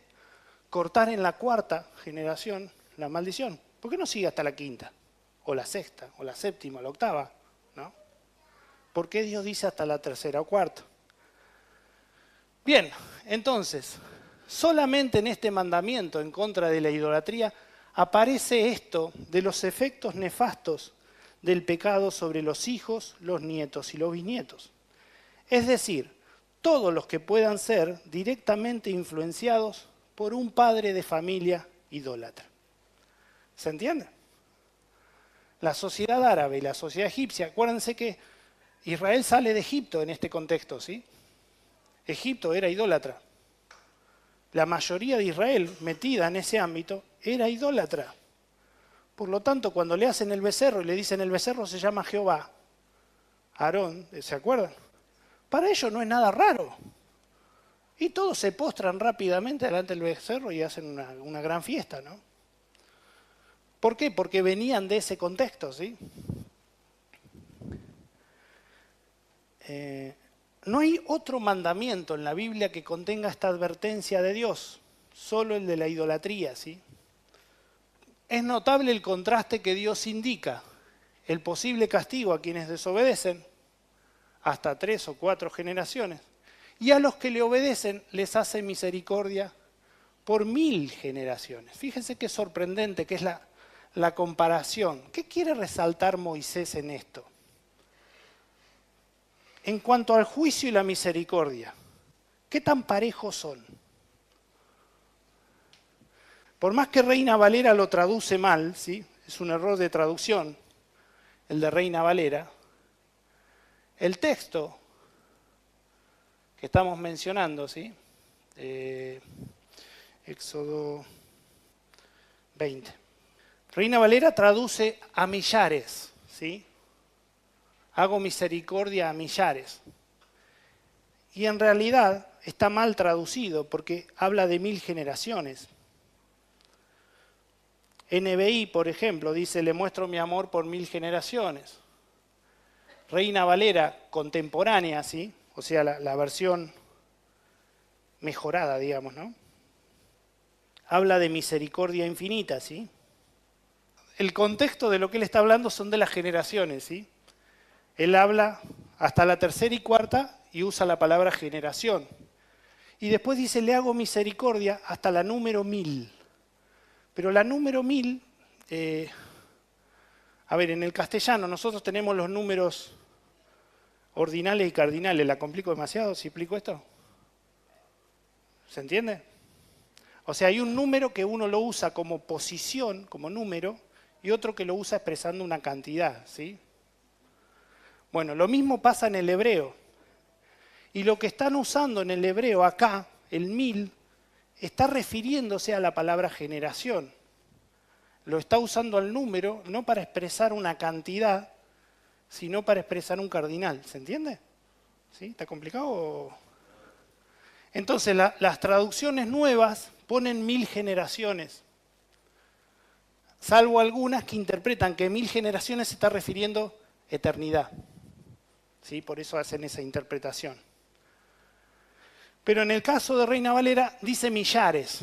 cortar en la 4ª generación la maldición. ¿Por qué no sigue hasta la 5ª? O la 6ª, o la 7ª, o la 8ª, ¿no? ¿Por qué Dios dice hasta la 3ª o 4ª? Bien, entonces, solamente en este mandamiento en contra de la idolatría aparece esto de los efectos nefastos del pecado sobre los hijos, los nietos y los bisnietos. Es decir, todos los que puedan ser directamente influenciados por un padre de familia idólatra. ¿Se entiende? La sociedad árabe y la sociedad egipcia, acuérdense que Israel sale de Egipto en este contexto, ¿sí? Egipto era idólatra. La mayoría de Israel metida en ese ámbito era idólatra. Por lo tanto, cuando le hacen el becerro y le dicen el becerro se llama Jehová, Aarón, ¿se acuerdan? Para ellos no es nada raro. Y todos se postran rápidamente delante del becerro y hacen una gran fiesta, ¿no? ¿Por qué? Porque venían de ese contexto, ¿sí? No hay otro mandamiento en la Biblia que contenga esta advertencia de Dios, solo el de la idolatría, ¿sí? Es notable el contraste que Dios indica, el posible castigo a quienes desobedecen, hasta 3 o 4 generaciones, y a los que le obedecen les hace misericordia por 1000 generaciones. Fíjense qué sorprendente que es la comparación. ¿Qué quiere resaltar Moisés en esto? En cuanto al juicio y la misericordia, ¿qué tan parejos son? Por más que Reina Valera lo traduce mal, ¿sí? Es un error de traducción, el de Reina Valera, el texto que estamos mencionando, ¿sí? Éxodo 20. Reina Valera traduce a millares, ¿sí? Hago misericordia a millares. Y en realidad está mal traducido porque habla de 1000 generaciones. NBI, por ejemplo, dice, le muestro mi amor por 1000 generaciones. Reina Valera contemporánea, ¿sí? O sea, la versión mejorada, digamos, ¿no? Habla de misericordia infinita, ¿sí? El contexto de lo que él está hablando son de las generaciones, ¿sí? Él habla hasta la tercera y cuarta y usa la palabra generación. Y después dice, le hago misericordia hasta la número 1000. Pero la número 1000, a ver, en el castellano nosotros tenemos los números ordinales y cardinales. ¿La complico demasiado si explico esto? ¿Se entiende? O sea, hay un número que uno lo usa como posición, como número, y otro que lo usa expresando una cantidad, ¿sí? Bueno, lo mismo pasa en el hebreo. Y lo que están usando en el hebreo acá, el 1000, está refiriéndose a la palabra generación. Lo está usando al número, no para expresar una cantidad, sino para expresar un cardinal. ¿Se entiende? ¿Sí? ¿Está complicado? Entonces, las traducciones nuevas ponen 1000 generaciones, salvo algunas que interpretan que 1000 generaciones se está refiriendo a eternidad. ¿Sí? Por eso hacen esa interpretación. Pero en el caso de Reina Valera dice millares,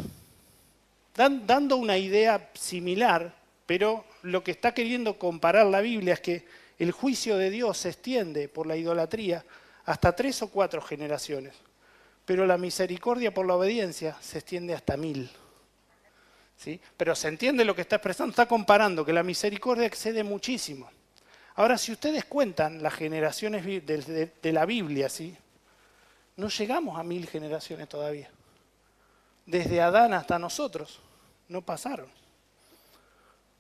dando una idea similar, pero lo que está queriendo comparar la Biblia es que el juicio de Dios se extiende por la idolatría hasta 3 o 4 generaciones, pero la misericordia por la obediencia se extiende hasta 1000. ¿Sí? Pero se entiende lo que está expresando, está comparando que la misericordia excede muchísimo. Ahora, si ustedes cuentan las generaciones de la Biblia, ¿sí? No llegamos a 1000 generaciones todavía. Desde Adán hasta nosotros no pasaron.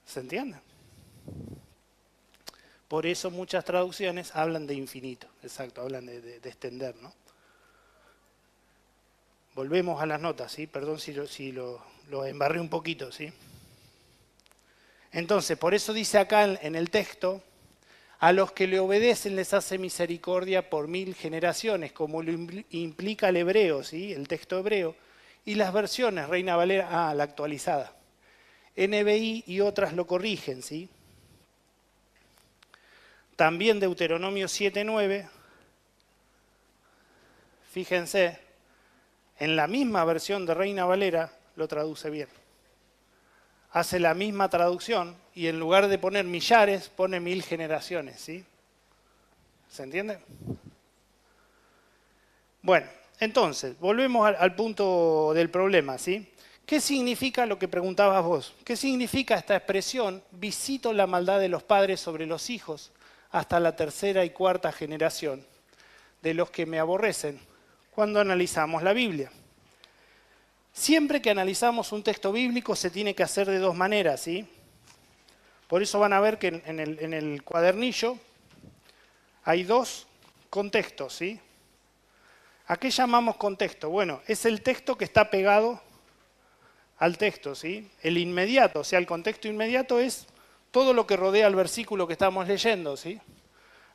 ¿Se entiende? Por eso muchas traducciones hablan de infinito. Exacto, hablan de extender, ¿no? Volvemos a las notas, ¿sí? Perdón si lo embarré un poquito, ¿sí? Entonces, por eso dice acá en el texto, a los que le obedecen les hace misericordia por 1000 generaciones, como lo implica el hebreo, ¿sí? El texto hebreo, y las versiones, Reina Valera, la actualizada. NBI y otras lo corrigen, ¿sí? También Deuteronomio 7:9, fíjense, en la misma versión de Reina Valera lo traduce bien. Hace la misma traducción y en lugar de poner millares, pone 1000 generaciones, ¿sí? ¿Se entiende? Bueno, entonces, volvemos al punto del problema, ¿sí? ¿Qué significa lo que preguntabas vos? ¿Qué significa esta expresión? Visito la maldad de los padres sobre los hijos hasta la tercera y cuarta generación de los que me aborrecen cuando analizamos la Biblia. Siempre que analizamos un texto bíblico se tiene que hacer de dos maneras, ¿sí? Por eso van a ver que en el cuadernillo hay dos contextos, ¿sí? ¿A qué llamamos contexto? Bueno, es el texto que está pegado al texto, ¿sí? El inmediato, o sea, el contexto inmediato es todo lo que rodea al versículo que estamos leyendo, ¿sí?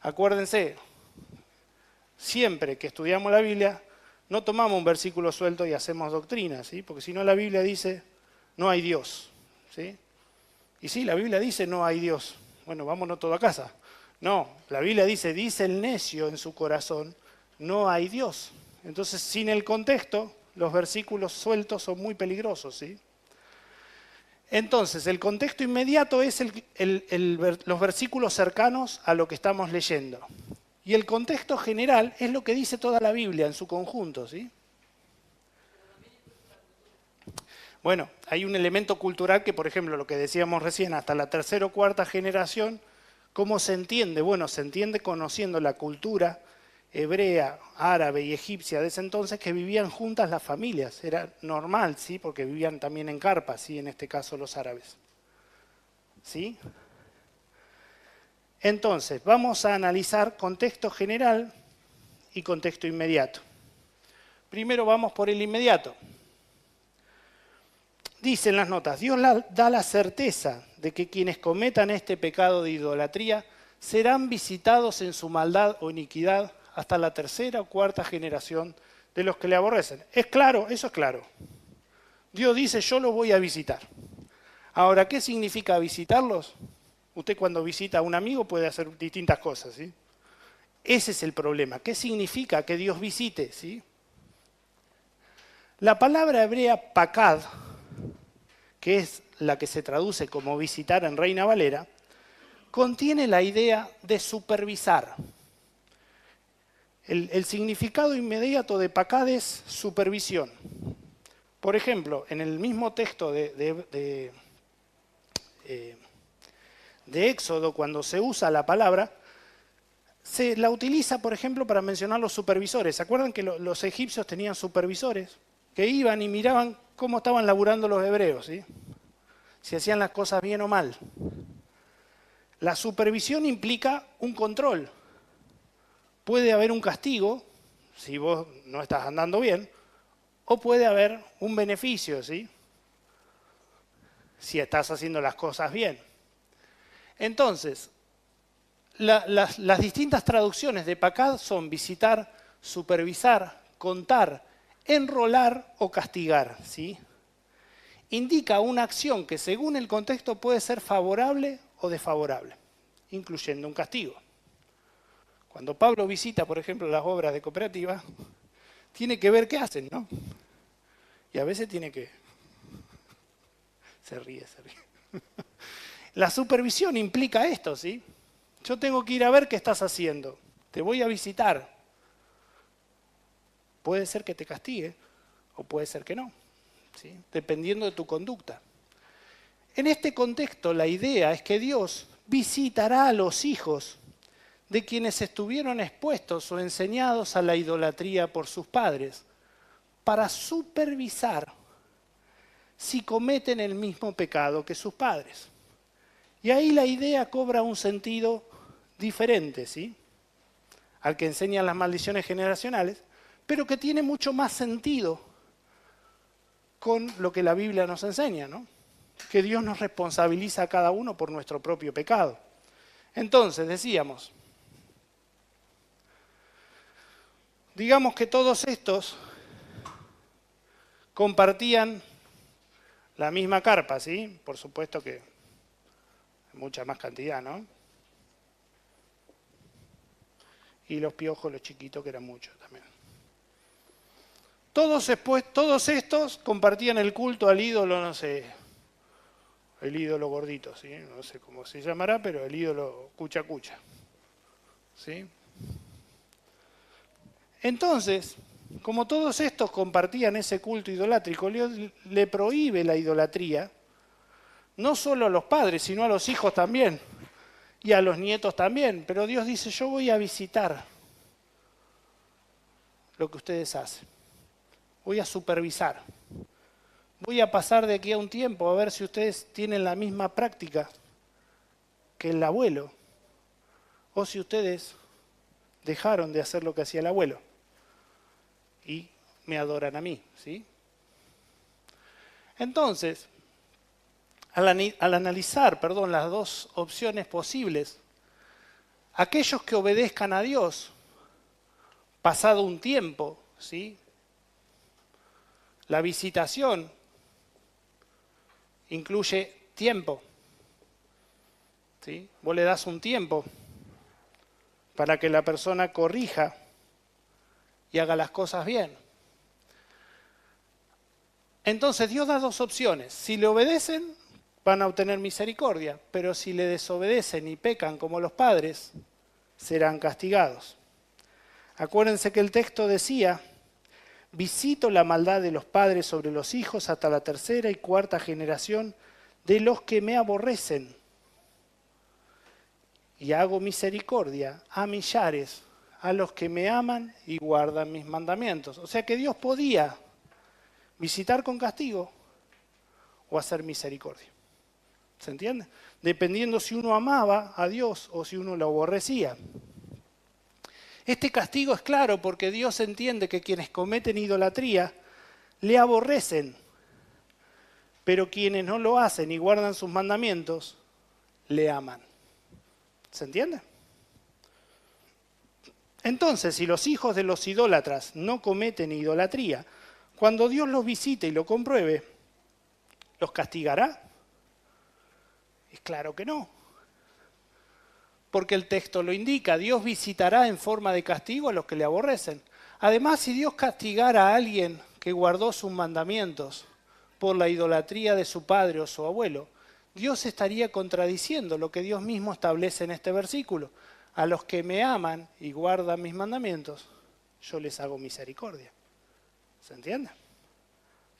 Acuérdense, siempre que estudiamos la Biblia, no tomamos un versículo suelto y hacemos doctrina, ¿sí? Porque si no la Biblia dice, no hay Dios, ¿sí? Y sí, la Biblia dice, no hay Dios. Bueno, vámonos todos a casa. No, la Biblia dice el necio en su corazón, no hay Dios. Entonces, sin el contexto, los versículos sueltos son muy peligrosos, ¿sí? Entonces, el contexto inmediato es los versículos cercanos a lo que estamos leyendo. Y el contexto general es lo que dice toda la Biblia en su conjunto, ¿sí? Bueno, hay un elemento cultural que, por ejemplo, lo que decíamos recién, hasta la tercera o cuarta generación, ¿cómo se entiende? Bueno, se entiende conociendo la cultura hebrea, árabe y egipcia de ese entonces, que vivían juntas las familias. Era normal, ¿sí? Porque vivían también en carpas, ¿sí? En este caso los árabes. ¿Sí? Entonces, vamos a analizar contexto general y contexto inmediato. Primero vamos por el inmediato. Dicen las notas, Dios da la certeza de que quienes cometan este pecado de idolatría serán visitados en su maldad o iniquidad hasta la tercera o cuarta generación de los que le aborrecen. ¿Es claro? Eso es claro. Dios dice, yo los voy a visitar. Ahora, ¿qué significa visitarlos? Usted cuando visita a un amigo puede hacer distintas cosas, ¿sí? Ese es el problema. ¿Qué significa que Dios visite? ¿Sí? La palabra hebrea pakad, que es la que se traduce como visitar en Reina Valera, contiene la idea de supervisar. El significado inmediato de pakad es supervisión. Por ejemplo, en el mismo texto de Éxodo, cuando se usa la palabra, se la utiliza, por ejemplo, para mencionar los supervisores. ¿Se acuerdan que los egipcios tenían supervisores? Que iban y miraban cómo estaban laburando los hebreos, ¿sí? Si hacían las cosas bien o mal. La supervisión implica un control. Puede haber un castigo, si vos no estás andando bien, o puede haber un beneficio, ¿sí? Si estás haciendo las cosas bien. Entonces, las distintas traducciones de pakad son visitar, supervisar, contar, enrolar o castigar, ¿sí? Indica una acción que según el contexto puede ser favorable o desfavorable, incluyendo un castigo. Cuando Pablo visita, por ejemplo, las obras de cooperativa, tiene que ver qué hacen, ¿no? Y a veces tiene que... Se ríe. La supervisión implica esto, ¿sí? Yo tengo que ir a ver qué estás haciendo. Te voy a visitar. Puede ser que te castigue o puede ser que no, ¿sí? Dependiendo de tu conducta. En este contexto, la idea es que Dios visitará a los hijos de quienes estuvieron expuestos o enseñados a la idolatría por sus padres, para supervisar si cometen el mismo pecado que sus padres. Y ahí la idea cobra un sentido diferente, ¿sí? Al que enseñan las maldiciones generacionales, pero que tiene mucho más sentido con lo que la Biblia nos enseña, ¿no? Que Dios nos responsabiliza a cada uno por nuestro propio pecado. Entonces, decíamos, digamos que todos estos compartían la misma carpa, ¿sí? Por supuesto que mucha más cantidad, ¿no? Y los piojos, los chiquitos, que eran muchos también. Todos estos compartían el culto al ídolo, no sé, el ídolo gordito, ¿sí? No sé cómo se llamará, pero el ídolo cucha, ¿sí? Entonces, como todos estos compartían ese culto idolátrico, Dios le prohíbe la idolatría, no solo a los padres, sino a los hijos también, y a los nietos también. Pero Dios dice, yo voy a visitar lo que ustedes hacen. Voy a supervisar. Voy a pasar de aquí a un tiempo a ver si ustedes tienen la misma práctica que el abuelo, o si ustedes dejaron de hacer lo que hacía el abuelo y me adoran a mí, ¿sí? Entonces, al analizar, las dos opciones posibles, aquellos que obedezcan a Dios, pasado un tiempo, ¿sí? La visitación incluye tiempo, ¿sí? Vos le das un tiempo para que la persona corrija y haga las cosas bien. Entonces Dios da dos opciones. Si le obedecen, van a obtener misericordia, pero si le desobedecen y pecan como los padres, serán castigados. Acuérdense que el texto decía: visito la maldad de los padres sobre los hijos hasta la tercera y cuarta generación de los que me aborrecen. Y hago misericordia a millares, a los que me aman y guardan mis mandamientos. O sea que Dios podía visitar con castigo o hacer misericordia. ¿Se entiende? Dependiendo si uno amaba a Dios o si uno lo aborrecía. Este castigo es claro porque Dios entiende que quienes cometen idolatría le aborrecen, pero quienes no lo hacen y guardan sus mandamientos, le aman. ¿Se entiende? Entonces, si los hijos de los idólatras no cometen idolatría, cuando Dios los visite y lo compruebe, ¿los castigará? Es claro que no. Porque el texto lo indica, Dios visitará en forma de castigo a los que le aborrecen. Además, si Dios castigara a alguien que guardó sus mandamientos por la idolatría de su padre o su abuelo, Dios estaría contradiciendo lo que Dios mismo establece en este versículo. A los que me aman y guardan mis mandamientos, yo les hago misericordia. ¿Se entiende?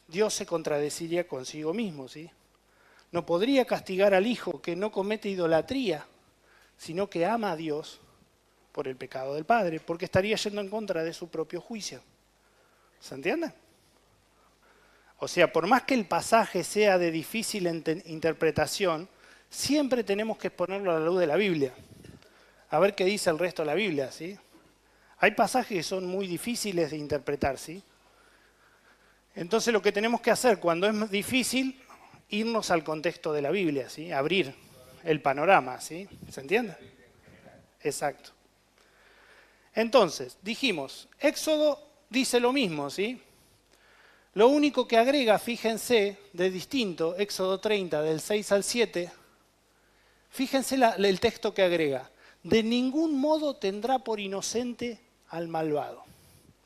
Dios se contradeciría consigo mismo, ¿sí? No podría castigar al hijo que no comete idolatría, sino que ama a Dios por el pecado del padre, porque estaría yendo en contra de su propio juicio. ¿Se entiende? O sea, por más que el pasaje sea de difícil interpretación, siempre tenemos que exponerlo a la luz de la Biblia. A ver qué dice el resto de la Biblia, ¿sí? Hay pasajes que son muy difíciles de interpretar, ¿sí? Entonces lo que tenemos que hacer cuando es difícil, irnos al contexto de la Biblia, ¿sí? Abrir el panorama, ¿sí? ¿Se entiende? Exacto. Entonces, dijimos, Éxodo dice lo mismo, ¿sí? Lo único que agrega, fíjense, de distinto, Éxodo 30, del 6 al 7, fíjense el texto que agrega. De ningún modo tendrá por inocente al malvado,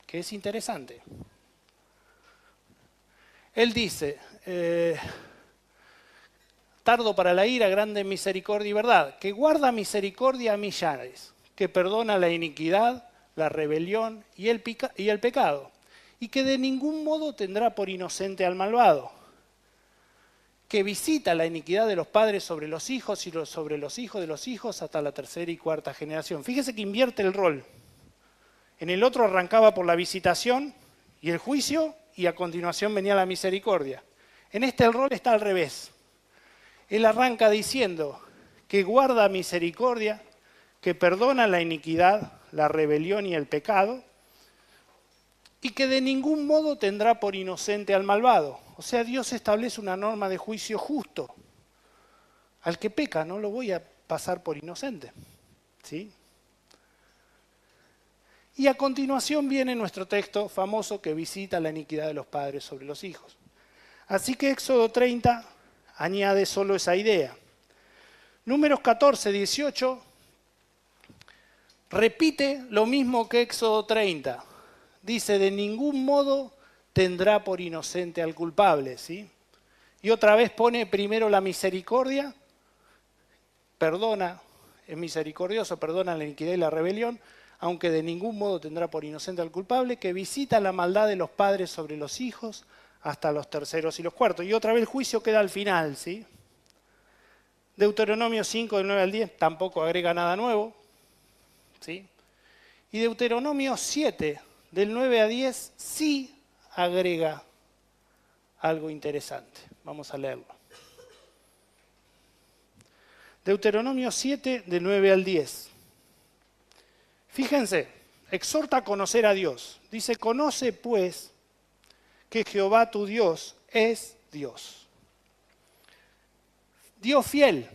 que es interesante. Él dice, tardo para la ira, grande en misericordia y verdad, que guarda misericordia a millares, que perdona la iniquidad, la rebelión y el pecado, y que de ningún modo tendrá por inocente al malvado, que visita la iniquidad de los padres sobre los hijos y sobre los hijos de los hijos hasta la tercera y cuarta generación. Fíjese que invierte el rol. En el otro arrancaba por la visitación y el juicio, y a continuación venía la misericordia. En este el rol está al revés. Él arranca diciendo que guarda misericordia, que perdona la iniquidad, la rebelión y el pecado, y que de ningún modo tendrá por inocente al malvado. O sea, Dios establece una norma de juicio justo. Al que peca no lo voy a pasar por inocente, ¿sí? Y a continuación viene nuestro texto famoso que visita la iniquidad de los padres sobre los hijos. Así que Éxodo 30 añade solo esa idea. Números 14, 18 repite lo mismo que Éxodo 30. Dice, de ningún modo tendrá por inocente al culpable, ¿sí? Y otra vez pone primero la misericordia, perdona, es misericordioso, perdona la iniquidad y la rebelión, aunque de ningún modo tendrá por inocente al culpable, que visita la maldad de los padres sobre los hijos hasta los terceros y los cuartos. Y otra vez el juicio queda al final, ¿sí? Deuteronomio 5, del 9 al 10, tampoco agrega nada nuevo, ¿sí? Y Deuteronomio 7, del 9 a 10, sí agrega algo interesante. Vamos a leerlo. Deuteronomio 7, del 9 al 10. Fíjense, exhorta a conocer a Dios. Dice, conoce pues que Jehová tu Dios es Dios. Dios fiel,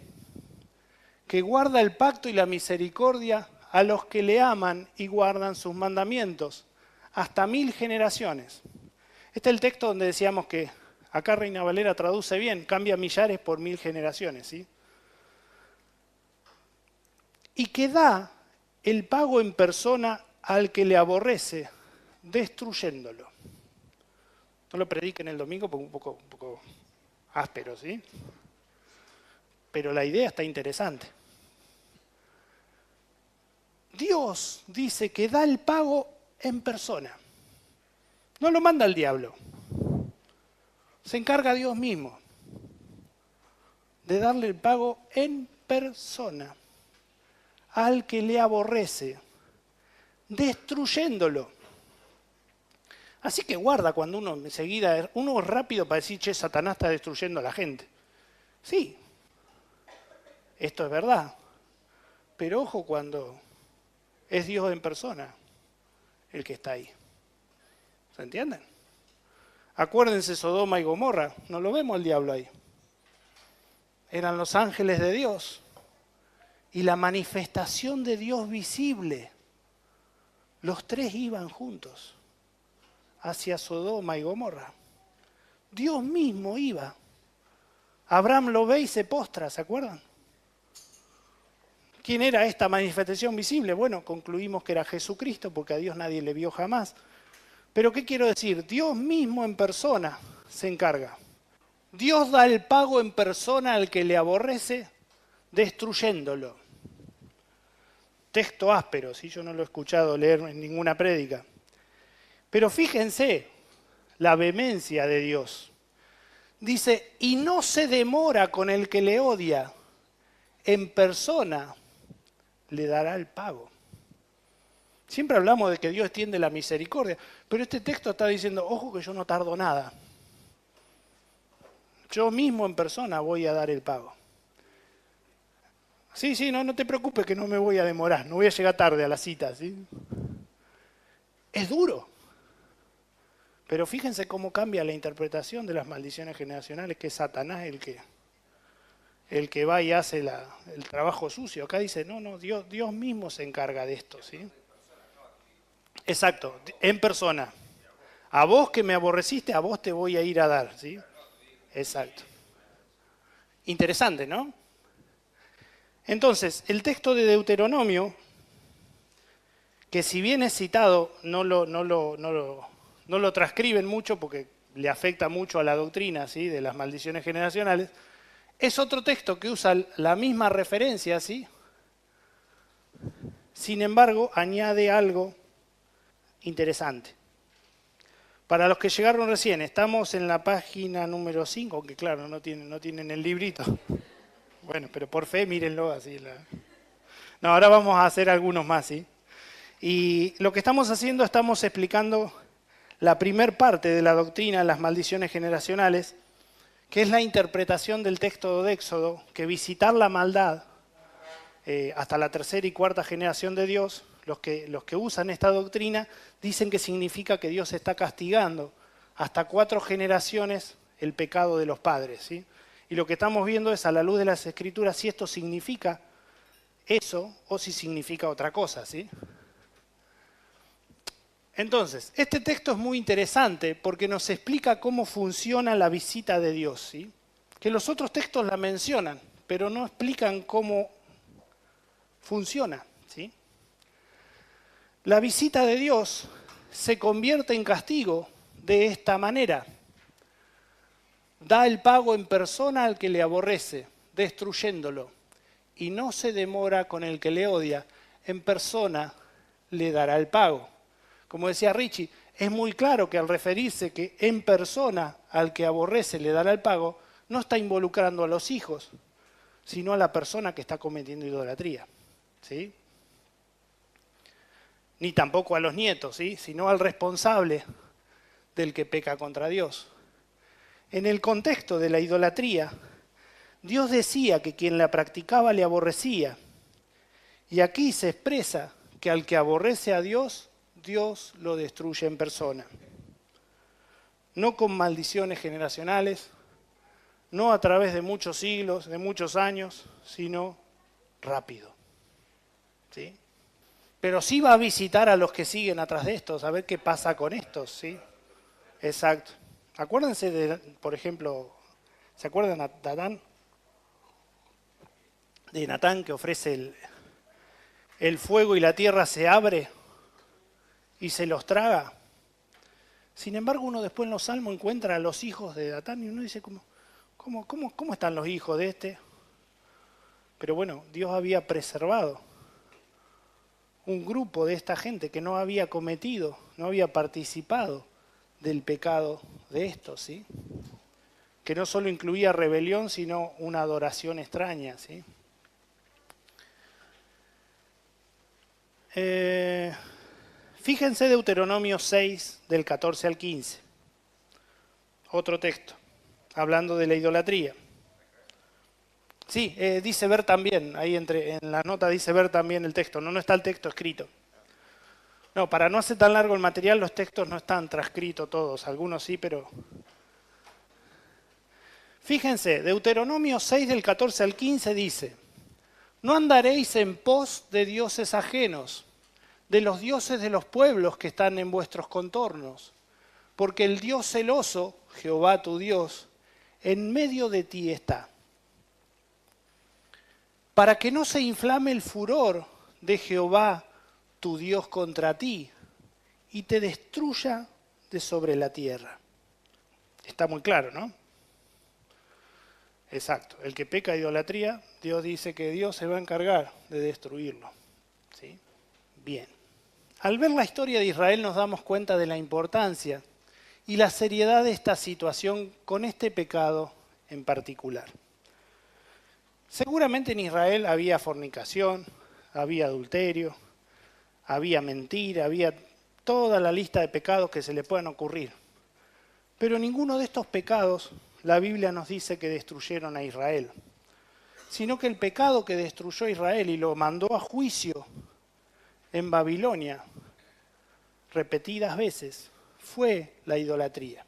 que guarda el pacto y la misericordia a los que le aman y guardan sus mandamientos, hasta 1000 generaciones. Este es el texto donde decíamos que, acá Reina Valera traduce bien, cambia millares por 1000 generaciones, ¿sí? Y que da el pago en persona al que le aborrece, destruyéndolo. No lo prediquen el domingo porque es un poco áspero, ¿sí? Pero la idea está interesante. Dios dice que da el pago en persona. No lo manda el diablo. Se encarga Dios mismo de darle el pago en persona al que le aborrece, destruyéndolo. Así que guarda cuando uno enseguida, uno es rápido para decir, che, Satanás está destruyendo a la gente. Sí, esto es verdad, pero ojo cuando es Dios en persona el que está ahí. ¿Se entienden? Acuérdense Sodoma y Gomorra, no lo vemos al diablo ahí. Eran los ángeles de Dios y la manifestación de Dios visible. Los tres iban juntos hacia Sodoma y Gomorra. Dios mismo iba. Abraham lo ve y se postra, ¿se acuerdan? ¿Quién era esta manifestación visible? Bueno, concluimos que era Jesucristo, porque a Dios nadie le vio jamás. Pero ¿qué quiero decir? Dios mismo en persona se encarga. Dios da el pago en persona al que le aborrece, destruyéndolo. Texto áspero, ¿sí? Yo no lo he escuchado leer en ninguna prédica. Pero fíjense la vehemencia de Dios. Dice, y no se demora con el que le odia, en persona le dará el pago. Siempre hablamos de que Dios extiende la misericordia, pero este texto está diciendo, ojo que yo no tardo nada. Yo mismo en persona voy a dar el pago. Sí, no te preocupes que no me voy a demorar, no voy a llegar tarde a la cita, ¿sí? Es duro. Pero fíjense cómo cambia la interpretación de las maldiciones generacionales, que es Satanás el que va y hace el trabajo sucio. Acá dice, no, Dios mismo se encarga de esto, ¿sí? Exacto, en persona. A vos que me aborreciste, a vos te voy a ir a dar, ¿sí? Exacto. Interesante, ¿no? Entonces, el texto de Deuteronomio, que si bien es citado, no lo transcriben mucho porque le afecta mucho a la doctrina, ¿sí? De las maldiciones generacionales, es otro texto que usa la misma referencia, ¿sí? Sin embargo, añade algo interesante. Para los que llegaron recién, estamos en la página número 5, aunque claro, no tienen el librito. Bueno, pero por fe mírenlo así. No, ahora vamos a hacer algunos más, ¿sí? Y lo que estamos haciendo, estamos explicando la primer parte de la doctrina de las maldiciones generacionales, que es la interpretación del texto de Éxodo, que visitar la maldad hasta la tercera y cuarta generación de Dios, los que usan esta doctrina dicen que significa que Dios está castigando hasta 4 generaciones el pecado de los padres, ¿sí? Y lo que estamos viendo es a la luz de las Escrituras si esto significa eso o si significa otra cosa, ¿sí? Entonces, este texto es muy interesante porque nos explica cómo funciona la visita de Dios, ¿sí? Que los otros textos la mencionan, pero no explican cómo funciona, ¿sí? La visita de Dios se convierte en castigo de esta manera. Da el pago en persona al que le aborrece, destruyéndolo. Y no se demora con el que le odia, en persona le dará el pago. Como decía Richie, es muy claro que al referirse que en persona al que aborrece le dará el pago, no está involucrando a los hijos, sino a la persona que está cometiendo idolatría, ¿sí? Ni tampoco a los nietos, ¿sí? Sino al responsable del que peca contra Dios. En el contexto de la idolatría, Dios decía que quien la practicaba le aborrecía. Y aquí se expresa que al que aborrece a Dios, Dios lo destruye en persona. No con maldiciones generacionales, no a través de muchos siglos, de muchos años, sino rápido, ¿sí? Pero sí va a visitar a los que siguen atrás de estos, a ver qué pasa con estos, ¿sí? Exacto. Acuérdense por ejemplo, ¿se acuerdan de Natán? De Natán que ofrece el fuego y la tierra se abre y se los traga. Sin embargo, uno después en los Salmos encuentra a los hijos de Datán y uno dice, ¿cómo están los hijos de este? Pero bueno, Dios había preservado un grupo de esta gente que no había cometido, no había participado del pecado de estos, ¿sí? Que no solo incluía rebelión, sino una adoración extraña, ¿sí? Fíjense Deuteronomio 6, del 14 al 15. Otro texto, hablando de la idolatría. Sí, dice ver también, ahí en la nota dice ver también el texto, no está el texto escrito. No, para no hacer tan largo el material, los textos no están transcritos todos, algunos sí, pero... Fíjense, Deuteronomio 6 del 14 al 15 dice, no andaréis en pos de dioses ajenos, de los dioses de los pueblos que están en vuestros contornos, porque el Dios celoso, Jehová tu Dios, en medio de ti está. Para que no se inflame el furor de Jehová tu Dios contra ti y te destruya de sobre la tierra. Está muy claro, ¿no? Exacto. El que peca de idolatría, Dios dice que Dios se va a encargar de destruirlo. ¿Sí? Bien. Al ver la historia de Israel nos damos cuenta de la importancia y la seriedad de esta situación con este pecado en particular. Seguramente en Israel había fornicación, había adulterio, había mentira, había toda la lista de pecados que se le puedan ocurrir. Pero ninguno de estos pecados la Biblia nos dice que destruyeron a Israel, sino que el pecado que destruyó a Israel y lo mandó a juicio en Babilonia repetidas veces fue la idolatría.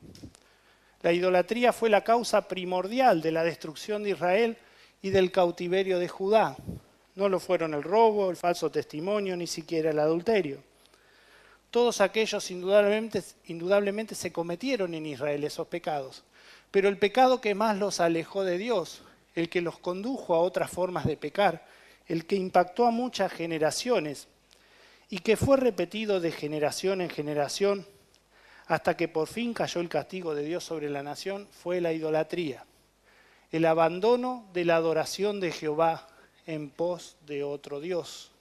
La idolatría fue la causa primordial de la destrucción de Israel y del cautiverio de Judá. No lo fueron el robo, el falso testimonio, ni siquiera el adulterio. Todos aquellos indudablemente se cometieron en Israel esos pecados. Pero el pecado que más los alejó de Dios, el que los condujo a otras formas de pecar, el que impactó a muchas generaciones y que fue repetido de generación en generación hasta que por fin cayó el castigo de Dios sobre la nación, fue la idolatría. El abandono de la adoración de Jehová en pos de otro Dios.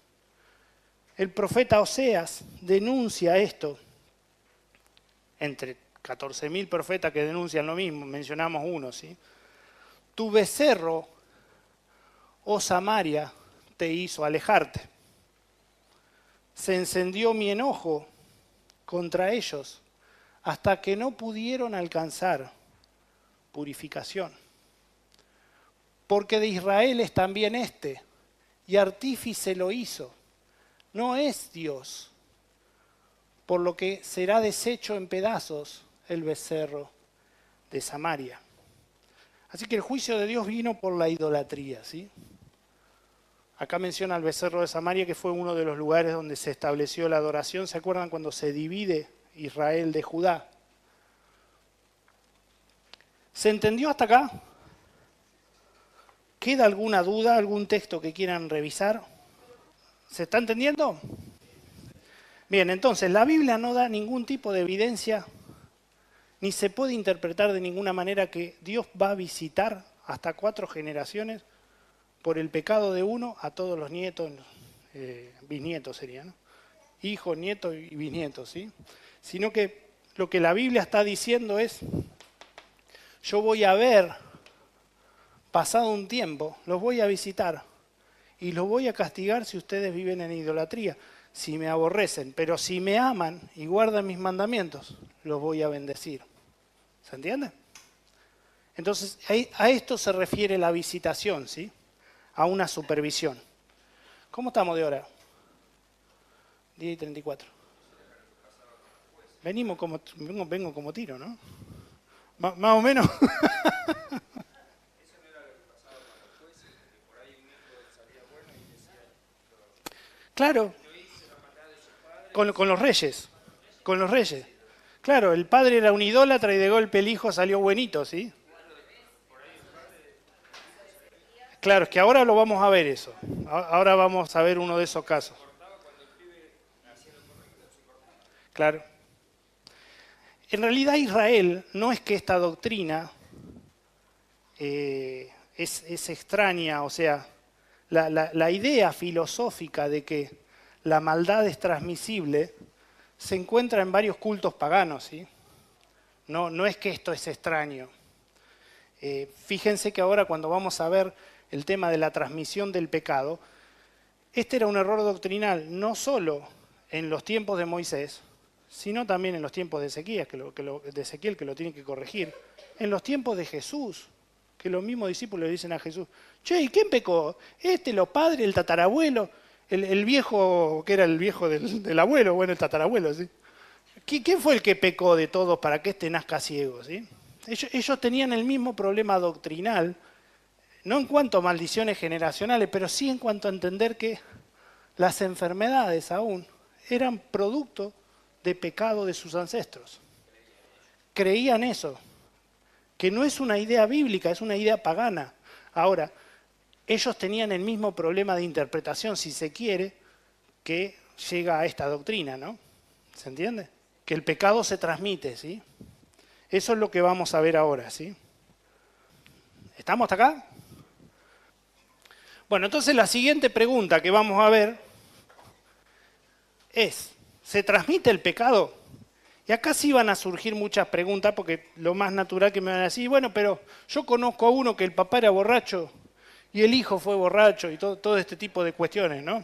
El profeta Oseas denuncia esto. Entre 14.000 profetas que denuncian lo mismo, mencionamos uno, ¿sí? Tu becerro, oh Samaria, te hizo alejarte. Se encendió mi enojo contra ellos hasta que no pudieron alcanzar purificación. Porque de Israel es también este, y artífice lo hizo. No es Dios, por lo que será deshecho en pedazos el becerro de Samaria. Así que el juicio de Dios vino por la idolatría, ¿sí? Acá menciona el becerro de Samaria, que fue uno de los lugares donde se estableció la adoración. ¿Se acuerdan cuando se divide Israel de Judá? ¿Se entendió hasta acá? ¿Queda alguna duda, algún texto que quieran revisar? ¿Se está entendiendo? Bien, entonces la Biblia no da ningún tipo de evidencia, ni se puede interpretar de ninguna manera que Dios va a visitar hasta 4 generaciones por el pecado de uno a todos los nietos, bisnietos serían, ¿no? Hijos, nietos y bisnietos, ¿sí? Sino que lo que la Biblia está diciendo es, yo voy a ver, pasado un tiempo, los voy a visitar y los voy a castigar si ustedes viven en idolatría, si me aborrecen, pero si me aman y guardan mis mandamientos, los voy a bendecir. ¿Se entiende? Entonces, a esto se refiere la visitación, ¿sí? A una supervisión. ¿Cómo estamos de hora? 10:34. Vengo como tiro, ¿no? Más o menos. Claro, con los reyes, con los reyes. Claro, el padre era un idólatra y de golpe el hijo salió buenito, ¿sí? Claro, es que ahora lo vamos a ver eso. Ahora vamos a ver uno de esos casos. Claro. En realidad Israel no es que esta doctrina es extraña, o sea, la idea filosófica de que la maldad es transmisible se encuentra en varios cultos paganos, ¿sí? No es que esto es extraño. Fíjense que ahora cuando vamos a ver el tema de la transmisión del pecado, este era un error doctrinal, no solo en los tiempos de Moisés, sino también en los tiempos de Ezequiel, de Ezequiel, que lo tiene que corregir, en los tiempos de Jesús, que los mismos discípulos le dicen a Jesús, che, ¿y quién pecó? ¿Los padres, el tatarabuelo, el viejo, que era el viejo del abuelo, bueno, el tatarabuelo, ¿sí? ¿Quién fue el que pecó de todos para que nazca ciego, ¿sí? Ellos tenían el mismo problema doctrinal, no en cuanto a maldiciones generacionales, pero sí en cuanto a entender que las enfermedades aún eran producto de pecado de sus ancestros. Creían eso, que no es una idea bíblica, es una idea pagana. Ahora, ellos tenían el mismo problema de interpretación, si se quiere, que llega a esta doctrina, ¿no? ¿Se entiende? Que el pecado se transmite, ¿sí? Eso es lo que vamos a ver ahora, ¿sí? ¿Estamos hasta acá? Bueno, entonces la siguiente pregunta que vamos a ver es, ¿se transmite el pecado? Y acá sí van a surgir muchas preguntas, porque lo más natural que me van a decir, bueno, pero yo conozco a uno que el papá era borracho y el hijo fue borracho y todo este tipo de cuestiones, ¿no?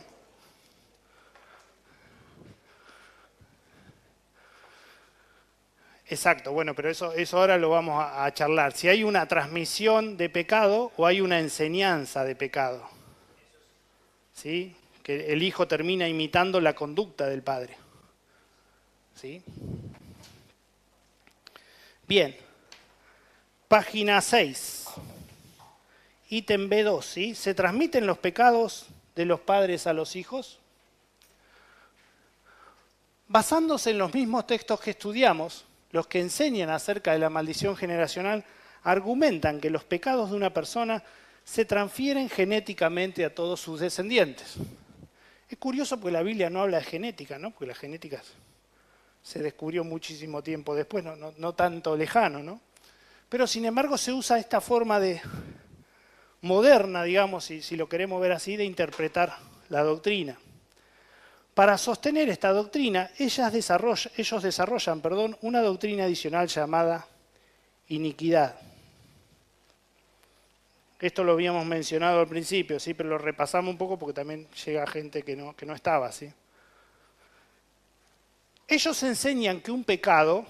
Exacto, bueno, pero eso ahora lo vamos a charlar. Si hay una transmisión de pecado o hay una enseñanza de pecado. ¿Sí? Que el hijo termina imitando la conducta del padre. ¿Sí? Bien. Página 6. Ítem B2, ¿sí? ¿Se transmiten los pecados de los padres a los hijos? Basándose en los mismos textos que estudiamos, los que enseñan acerca de la maldición generacional argumentan que los pecados de una persona se transfieren genéticamente a todos sus descendientes. Es curioso porque la Biblia no habla de genética, ¿no? Porque la genética se descubrió muchísimo tiempo después, no tanto lejano, ¿no? Pero sin embargo se usa esta forma de moderna, digamos, si lo queremos ver así, de interpretar la doctrina. Para sostener esta doctrina, ellos desarrollan una doctrina adicional llamada iniquidad. Esto lo habíamos mencionado al principio, ¿sí? Pero lo repasamos un poco porque también llega gente que no estaba, ¿sí? Ellos enseñan que un pecado,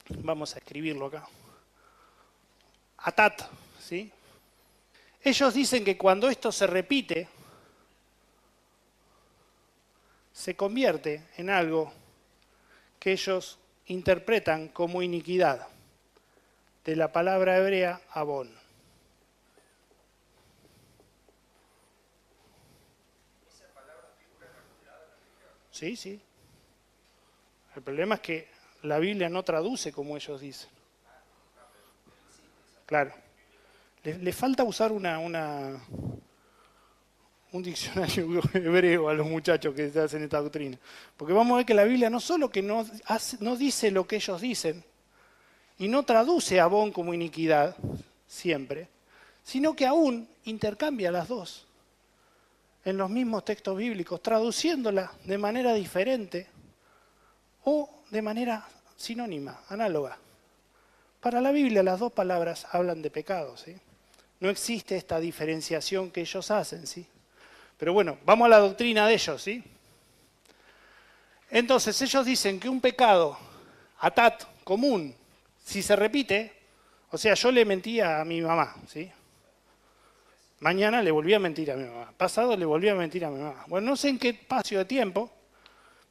vamos a escribirlo acá, atat, ¿sí? Ellos dicen que cuando esto se repite, se convierte en algo que ellos interpretan como iniquidad, de la palabra hebrea abón. Sí, sí. El problema es que la Biblia no traduce como ellos dicen. Claro. Le falta usar un diccionario hebreo a los muchachos que se hacen esta doctrina. Porque vamos a ver que la Biblia no solo que no dice lo que ellos dicen, y no traduce abón como iniquidad, siempre, sino que aún intercambia las dos en los mismos textos bíblicos, traduciéndola de manera diferente o de manera sinónima, análoga. Para la Biblia las dos palabras hablan de pecado, ¿sí? No existe esta diferenciación que ellos hacen, ¿sí? Pero bueno, vamos a la doctrina de ellos, ¿sí? Entonces, ellos dicen que un pecado, atat, común, si se repite, o sea, yo le mentía a mi mamá, ¿sí? Mañana le volví a mentir a mi mamá. Pasado le volví a mentir a mi mamá. Bueno, no sé en qué espacio de tiempo,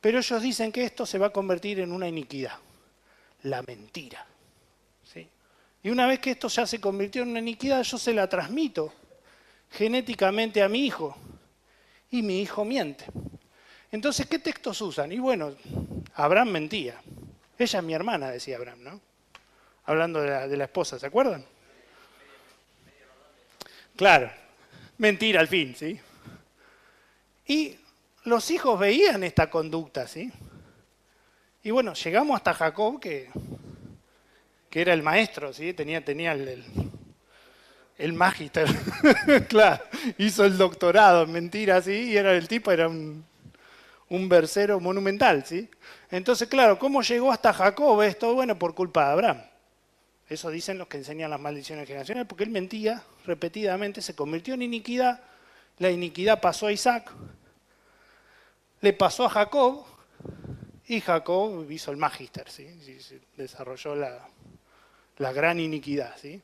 pero ellos dicen que esto se va a convertir en una iniquidad. La mentira. ¿Sí? Y una vez que esto ya se convirtió en una iniquidad, yo se la transmito genéticamente a mi hijo. Y mi hijo miente. Entonces, ¿qué textos usan? Y bueno, Abraham mentía. Ella es mi hermana, decía Abraham, ¿no? Hablando de la esposa, ¿se acuerdan? Claro, mentira al fin, ¿sí? Y los hijos veían esta conducta, ¿sí? Y bueno, llegamos hasta Jacob, que era el maestro, ¿sí? Tenía el magister, claro, hizo el doctorado en mentiras, ¿sí? Y el tipo era un versero monumental, ¿sí? Entonces, claro, ¿cómo llegó hasta Jacob esto? Bueno, por culpa de Abraham. Eso dicen los que enseñan las maldiciones generacionales, porque él mentía repetidamente, se convirtió en iniquidad, la iniquidad pasó a Isaac, le pasó a Jacob, y Jacob hizo el magister, ¿sí? Se desarrolló la gran iniquidad, ¿sí?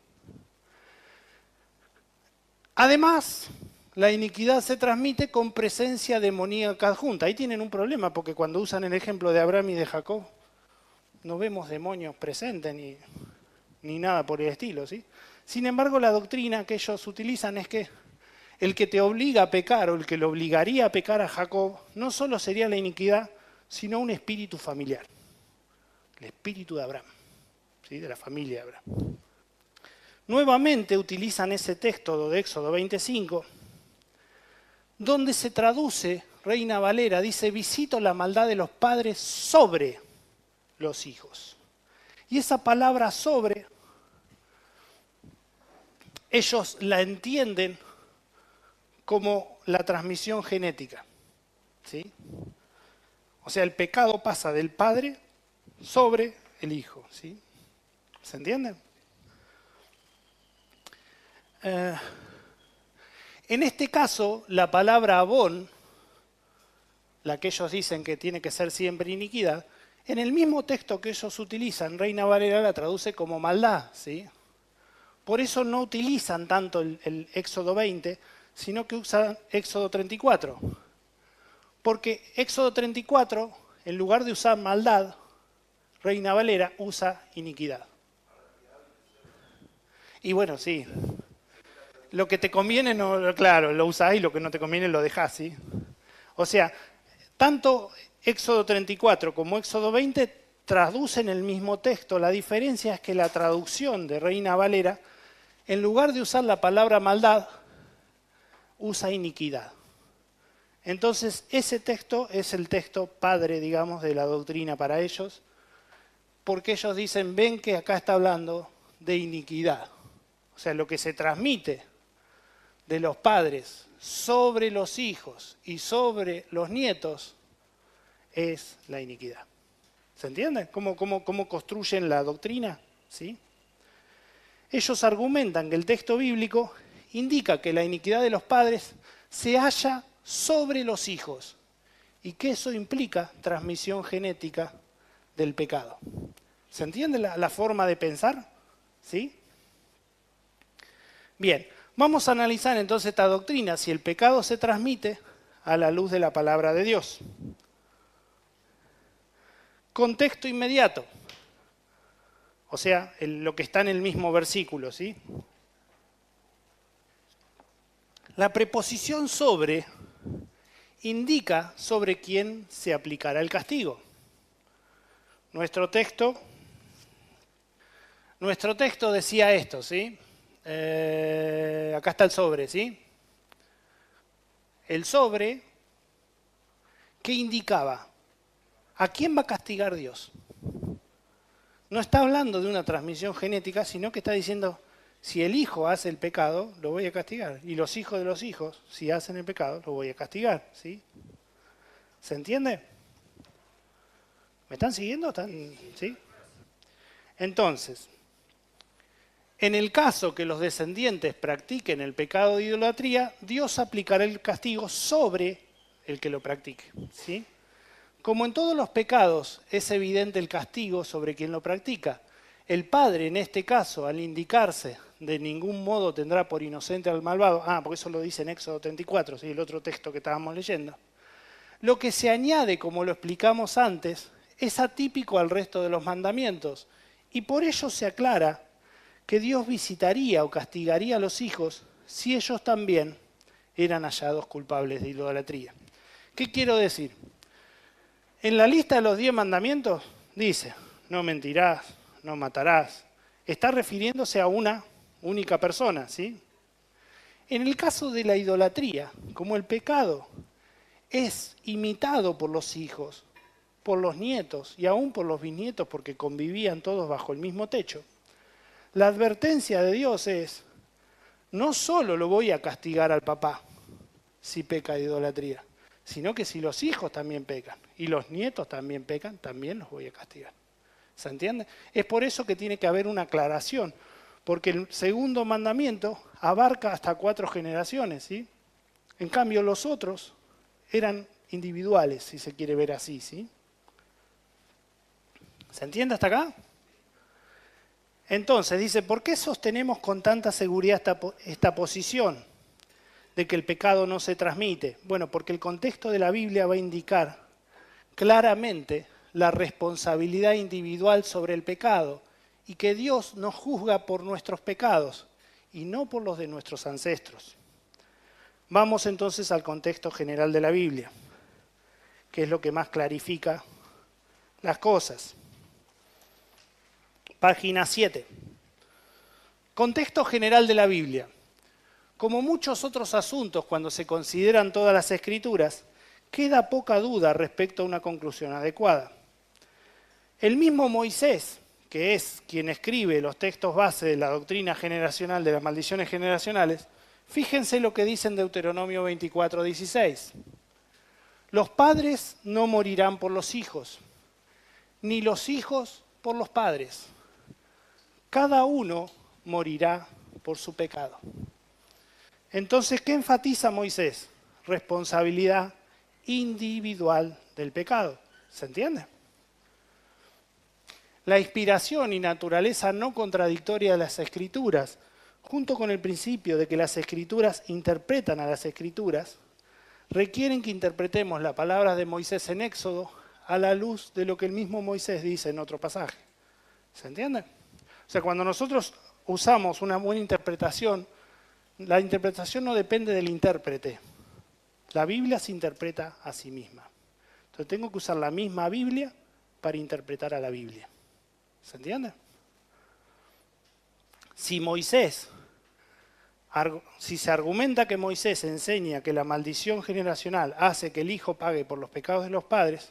Además, la iniquidad se transmite con presencia demoníaca adjunta. Ahí tienen un problema, porque cuando usan el ejemplo de Abraham y de Jacob, no vemos demonios presentes ni nada por el estilo, ¿sí? Sin embargo, la doctrina que ellos utilizan es que el que te obliga a pecar o el que lo obligaría a pecar a Jacob no solo sería la iniquidad, sino un espíritu familiar, el espíritu de Abraham, ¿sí? De la familia de Abraham. Nuevamente utilizan ese texto de Éxodo 25, donde se traduce, Reina Valera, dice, visito la maldad de los padres sobre los hijos. Y esa palabra sobre, ellos la entienden como la transmisión genética, ¿sí? O sea, el pecado pasa del padre sobre el hijo, ¿sí? ¿Se entiende? En este caso, la palabra abón, la que ellos dicen que tiene que ser siempre iniquidad, en el mismo texto que ellos utilizan, Reina Valera la traduce como maldad, ¿sí? Por eso no utilizan tanto el Éxodo 20, sino que usan Éxodo 34. Porque Éxodo 34, en lugar de usar maldad, Reina Valera usa iniquidad. Y bueno, sí. Lo que te conviene, no, claro, lo usás y lo que no te conviene lo dejás, ¿sí? O sea, tanto Éxodo 34 como Éxodo 20 traducen el mismo texto. La diferencia es que la traducción de Reina Valera, en lugar de usar la palabra maldad, usa iniquidad. Entonces, ese texto es el texto padre, digamos, de la doctrina para ellos, porque ellos dicen, ven que acá está hablando de iniquidad. O sea, lo que se transmite de los padres sobre los hijos y sobre los nietos es la iniquidad. ¿Se entiende? ¿Cómo construyen la doctrina? ¿Sí? Ellos argumentan que el texto bíblico indica que la iniquidad de los padres se halla sobre los hijos y que eso implica transmisión genética del pecado. ¿Se entiende la forma de pensar? ¿Sí? Bien, vamos a analizar entonces esta doctrina, si el pecado se transmite a la luz de la palabra de Dios. Contexto inmediato, o sea, lo que está en el mismo versículo, ¿sí? La preposición sobre indica sobre quién se aplicará el castigo. Nuestro texto decía esto, ¿sí? Acá está el sobre, ¿sí? El sobre, ¿qué indicaba? ¿A quién va a castigar Dios? No está hablando de una transmisión genética, sino que está diciendo, si el hijo hace el pecado, lo voy a castigar. Y los hijos de los hijos, si hacen el pecado, lo voy a castigar, ¿sí? ¿Se entiende? ¿Me están siguiendo? ¿Sí? Entonces, en el caso que los descendientes practiquen el pecado de idolatría, Dios aplicará el castigo sobre el que lo practique, ¿sí? Como en todos los pecados, es evidente el castigo sobre quien lo practica. El padre, en este caso, al indicarse, de ningún modo tendrá por inocente al malvado. Porque eso lo dice en Éxodo 34, ¿sí? El otro texto que estábamos leyendo. Lo que se añade, como lo explicamos antes, es atípico al resto de los mandamientos. Y por ello se aclara que Dios visitaría o castigaría a los hijos si ellos también eran hallados culpables de idolatría. ¿Qué quiero decir? En la lista de los 10 mandamientos dice, no mentirás, no matarás. Está refiriéndose a una única persona, ¿sí? En el caso de la idolatría, como el pecado es imitado por los hijos, por los nietos y aún por los bisnietos, porque convivían todos bajo el mismo techo. La advertencia de Dios es, no solo lo voy a castigar al papá si peca de idolatría, sino que si los hijos también pecan y los nietos también pecan, también los voy a castigar. ¿Se entiende? Es por eso que tiene que haber una aclaración, porque el segundo mandamiento abarca hasta 4 generaciones, ¿sí? En cambio, los otros eran individuales, si se quiere ver así, ¿sí? ¿Se entiende hasta acá? Entonces, dice, ¿por qué sostenemos con tanta seguridad esta posición de que el pecado no se transmite? Bueno, porque el contexto de la Biblia va a indicar claramente la responsabilidad individual sobre el pecado y que Dios nos juzga por nuestros pecados y no por los de nuestros ancestros. Vamos entonces al contexto general de la Biblia, que es lo que más clarifica las cosas. Página 7. Contexto general de la Biblia. Como muchos otros asuntos cuando se consideran todas las escrituras, queda poca duda respecto a una conclusión adecuada. El mismo Moisés, que es quien escribe los textos base de la doctrina generacional de las maldiciones generacionales, fíjense lo que dice en Deuteronomio 24:16. Los padres no morirán por los hijos, ni los hijos por los padres. Cada uno morirá por su pecado. Entonces, ¿qué enfatiza Moisés? Responsabilidad individual del pecado. ¿Se entiende? La inspiración y naturaleza no contradictoria de las Escrituras, junto con el principio de que las Escrituras interpretan a las Escrituras, requieren que interpretemos las palabras de Moisés en Éxodo a la luz de lo que el mismo Moisés dice en otro pasaje. ¿Se entiende? O sea, cuando nosotros usamos una buena interpretación, la interpretación no depende del intérprete. La Biblia se interpreta a sí misma. Entonces tengo que usar la misma Biblia para interpretar a la Biblia. ¿Se entiende? Si se argumenta que Moisés enseña que la maldición generacional hace que el hijo pague por los pecados de los padres,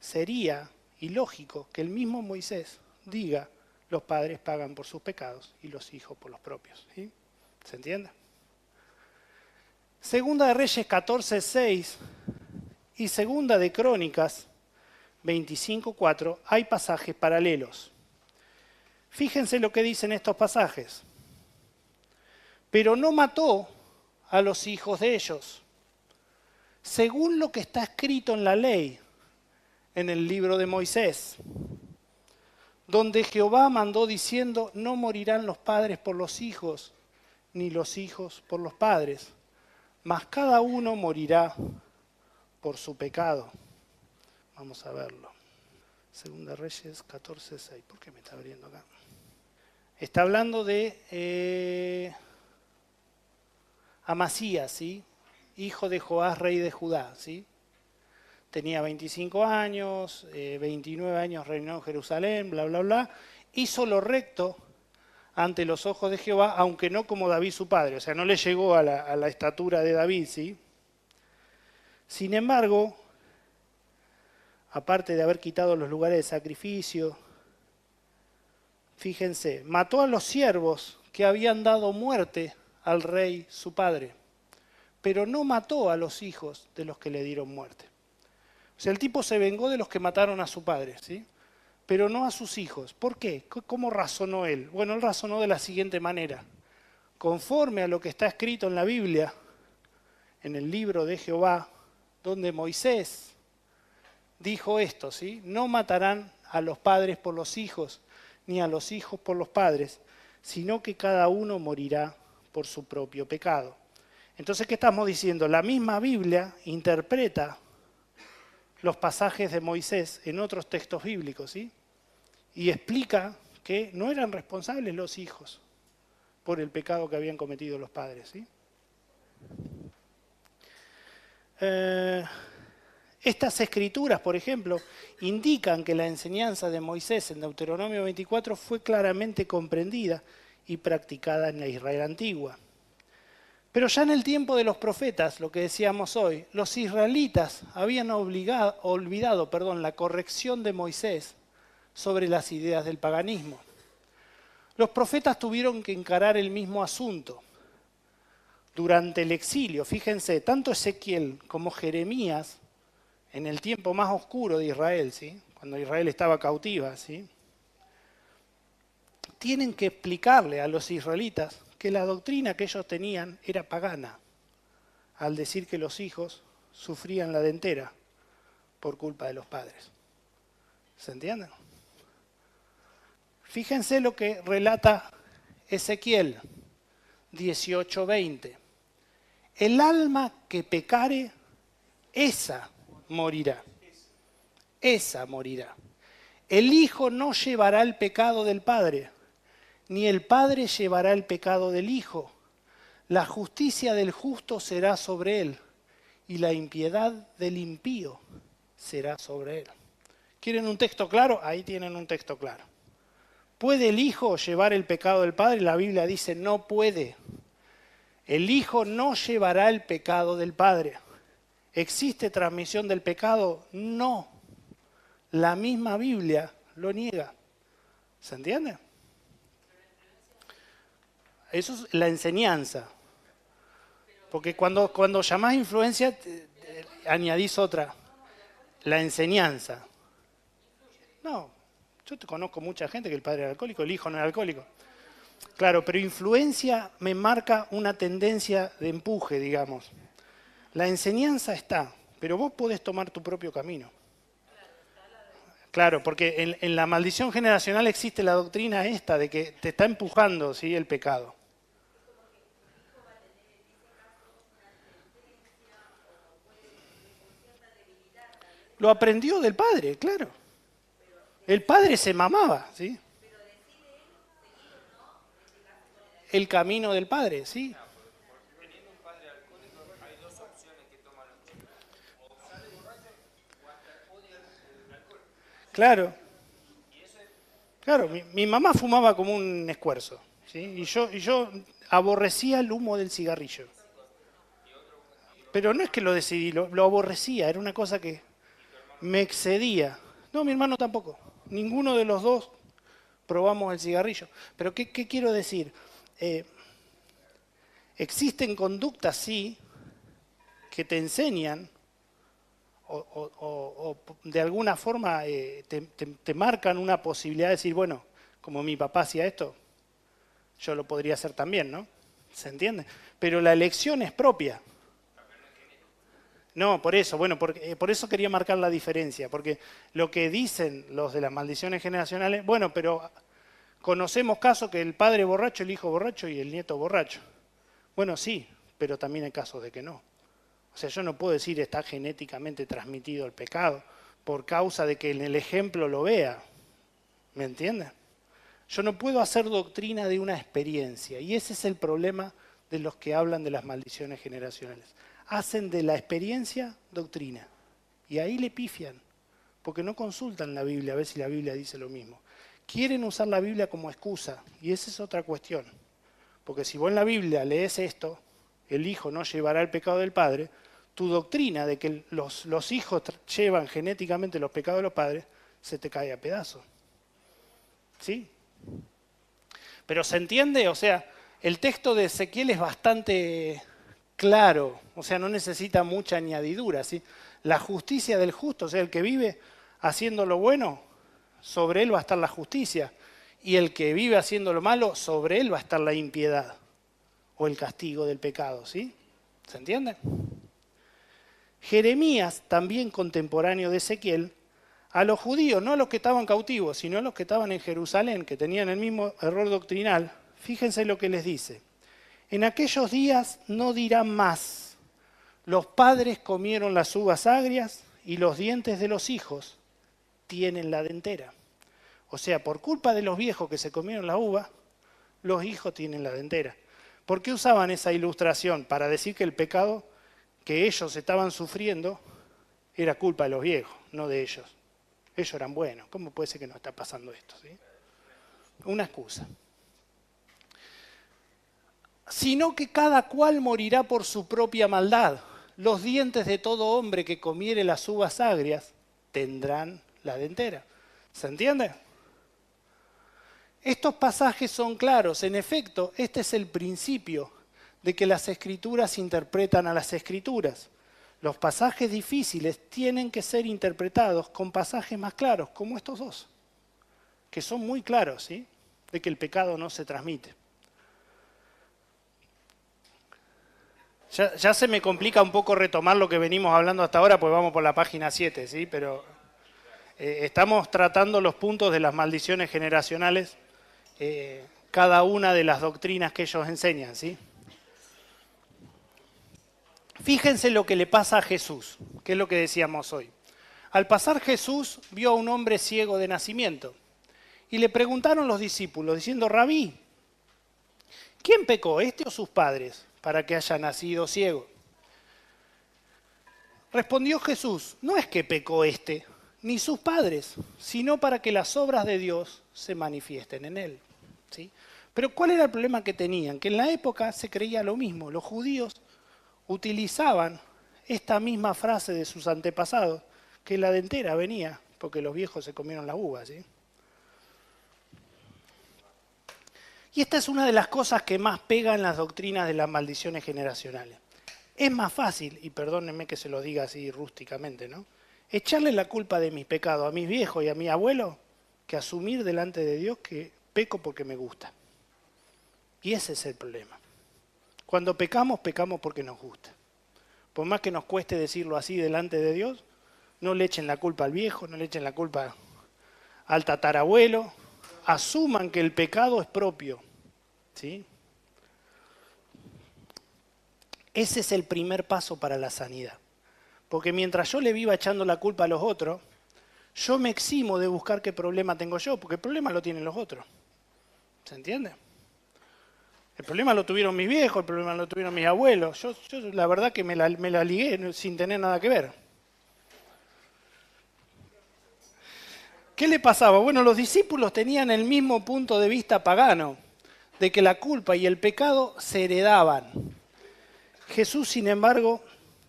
sería ilógico que el mismo Moisés diga los padres pagan por sus pecados y los hijos por los propios. ¿Sí? ¿Se entiende? Segunda de Reyes 14:6 y Segunda de Crónicas 25:4 hay pasajes paralelos. Fíjense lo que dicen estos pasajes. Pero no mató a los hijos de ellos, según lo que está escrito en la ley, en el libro de Moisés, donde Jehová mandó diciendo, no morirán los padres por los hijos, ni los hijos por los padres, mas cada uno morirá por su pecado. Vamos a verlo. Segunda Reyes 14:6. ¿Por qué me está abriendo acá? Está hablando de Amasías, ¿sí? Hijo de Joás, rey de Judá, ¿sí? Tenía 25 años, 29 años reinó en Jerusalén, bla, bla, bla. Hizo lo recto ante los ojos de Jehová, aunque no como David su padre. O sea, no le llegó a la estatura de David, ¿sí? Sin embargo, aparte de haber quitado los lugares de sacrificio, fíjense, mató a los siervos que habían dado muerte al rey su padre, pero no mató a los hijos de los que le dieron muerte. O sea, el tipo se vengó de los que mataron a su padre, ¿sí? Pero no a sus hijos. ¿Por qué? ¿Cómo razonó él? Bueno, él razonó de la siguiente manera. Conforme a lo que está escrito en la Biblia, en el libro de Jehová, donde Moisés dijo esto, ¿sí? No matarán a los padres por los hijos, ni a los hijos por los padres, sino que cada uno morirá por su propio pecado. Entonces, ¿qué estamos diciendo? La misma Biblia interpreta los pasajes de Moisés en otros textos bíblicos, ¿sí? Y explica que no eran responsables los hijos por el pecado que habían cometido los padres, ¿sí? Estas escrituras, por ejemplo, indican que la enseñanza de Moisés en Deuteronomio 24 fue claramente comprendida y practicada en la Israel antigua. Pero ya en el tiempo de los profetas, lo que decíamos hoy, los israelitas habían olvidado la corrección de Moisés sobre las ideas del paganismo. Los profetas tuvieron que encarar el mismo asunto. Durante el exilio, fíjense, tanto Ezequiel como Jeremías, en el tiempo más oscuro de Israel, ¿sí? Cuando Israel estaba cautiva, ¿sí? Tienen que explicarle a los israelitas que la doctrina que ellos tenían era pagana, al decir que los hijos sufrían la dentera por culpa de los padres. ¿Se entiende? Fíjense lo que relata Ezequiel 18:20. El alma que pecare, esa morirá. Esa morirá. El hijo no llevará el pecado del padre, ni el padre llevará el pecado del hijo. La justicia del justo será sobre él, y la impiedad del impío será sobre él. ¿Quieren un texto claro? Ahí tienen un texto claro. ¿Puede el hijo llevar el pecado del padre? La Biblia dice no puede. El hijo no llevará el pecado del padre. ¿Existe transmisión del pecado? No. La misma Biblia lo niega. ¿Se entiende? Eso es la enseñanza. Porque cuando llamás influencia, añadís otra. La enseñanza. No, yo te conozco mucha gente que el padre era alcohólico, el hijo no era alcohólico. Claro, pero influencia me marca una tendencia de empuje, digamos. La enseñanza está, pero vos podés tomar tu propio camino. Claro, porque en la maldición generacional existe la doctrina esta de que te está empujando, ¿sí?, el pecado. Lo aprendió del padre, claro. El padre se mamaba, ¿sí? El camino del padre, ¿sí? Claro, claro. Mi mamá fumaba como un escuerzo, ¿sí? Y yo aborrecía el humo del cigarrillo. Pero no es que lo decidí, lo aborrecía, era una cosa que me excedía. No, mi hermano tampoco. Ninguno de los dos probamos el cigarrillo. Pero ¿qué quiero decir? Existen conductas, sí, que te enseñan o de alguna forma te marcan una posibilidad de decir, bueno, como mi papá hacía esto, yo lo podría hacer también, ¿no? ¿Se entiende? Pero la elección es propia. No, por eso, bueno, por eso quería marcar la diferencia, porque lo que dicen los de las maldiciones generacionales, bueno, pero conocemos casos que el padre borracho, el hijo borracho y el nieto borracho. Bueno, sí, pero también hay casos de que no. O sea, yo no puedo decir está genéticamente transmitido el pecado por causa de que en el ejemplo lo vea. ¿Me entiendes? Yo no puedo hacer doctrina de una experiencia y ese es el problema de los que hablan de las maldiciones generacionales. Hacen de la experiencia doctrina y ahí le pifian porque no consultan la Biblia a ver si la Biblia dice lo mismo. Quieren usar la Biblia como excusa y esa es otra cuestión. Porque si vos en la Biblia lees esto, el hijo no llevará el pecado del padre, tu doctrina de que los hijos llevan genéticamente los pecados de los padres, se te cae a pedazos. ¿Sí? Pero ¿se entiende? O sea, el texto de Ezequiel es bastante claro, o sea, no necesita mucha añadidura, ¿sí? La justicia del justo, o sea, el que vive haciendo lo bueno, sobre él va a estar la justicia. Y el que vive haciendo lo malo, sobre él va a estar la impiedad o el castigo del pecado, ¿sí? ¿Se entiende? Jeremías, también contemporáneo de Ezequiel, a los judíos, no a los que estaban cautivos, sino a los que estaban en Jerusalén, que tenían el mismo error doctrinal, fíjense lo que les dice. En aquellos días no dirán más, los padres comieron las uvas agrias y los dientes de los hijos tienen la dentera. O sea, por culpa de los viejos que se comieron la uva, los hijos tienen la dentera. ¿Por qué usaban esa ilustración? Para decir que el pecado que ellos estaban sufriendo era culpa de los viejos, no de ellos. Ellos eran buenos. ¿Cómo puede ser que nos está pasando esto? ¿Sí? Una excusa. sino que cada cual morirá por su propia maldad. Los dientes de todo hombre que comiere las uvas agrias tendrán la dentera. ¿Se entiende? Estos pasajes son claros. En efecto, este es el principio de que las Escrituras interpretan a las Escrituras. Los pasajes difíciles tienen que ser interpretados con pasajes más claros, como estos dos, que son muy claros, ¿sí? De que el pecado no se transmite. Ya se me complica un poco retomar lo que venimos hablando hasta ahora, pues vamos por la página 7, ¿sí? Pero estamos tratando los puntos de las maldiciones generacionales, cada una de las doctrinas que ellos enseñan, ¿sí? Fíjense lo que le pasa a Jesús, que es lo que decíamos hoy. Al pasar Jesús vio a un hombre ciego de nacimiento y le preguntaron los discípulos diciendo: Rabí, ¿quién pecó, este o sus padres, para que haya nacido ciego? Respondió Jesús: no es que pecó este, ni sus padres, sino para que las obras de Dios se manifiesten en él. ¿Sí? Pero ¿cuál era el problema que tenían? Que en la época se creía lo mismo. Los judíos utilizaban esta misma frase de sus antepasados, que la dentera venía porque los viejos se comieron las uvas, ¿sí? Y esta es una de las cosas que más pega en las doctrinas de las maldiciones generacionales. Es más fácil, y perdónenme que se lo diga así rústicamente, ¿no?, echarle la culpa de mis pecados a mis viejos y a mi abuelo, que asumir delante de Dios que peco porque me gusta. Y ese es el problema. Cuando pecamos, pecamos porque nos gusta. Por más que nos cueste decirlo así delante de Dios, no le echen la culpa al viejo, no le echen la culpa al tatarabuelo. Asuman que el pecado es propio, ¿sí? Ese es el primer paso para la sanidad. Porque mientras yo le viva echando la culpa a los otros, yo me eximo de buscar qué problema tengo yo, porque el problema lo tienen los otros. ¿Se entiende? El problema lo tuvieron mis viejos, el problema lo tuvieron mis abuelos. Yo la verdad que me la ligué sin tener nada que ver. ¿Qué le pasaba? Bueno, los discípulos tenían el mismo punto de vista pagano, de que la culpa y el pecado se heredaban. Jesús, sin embargo,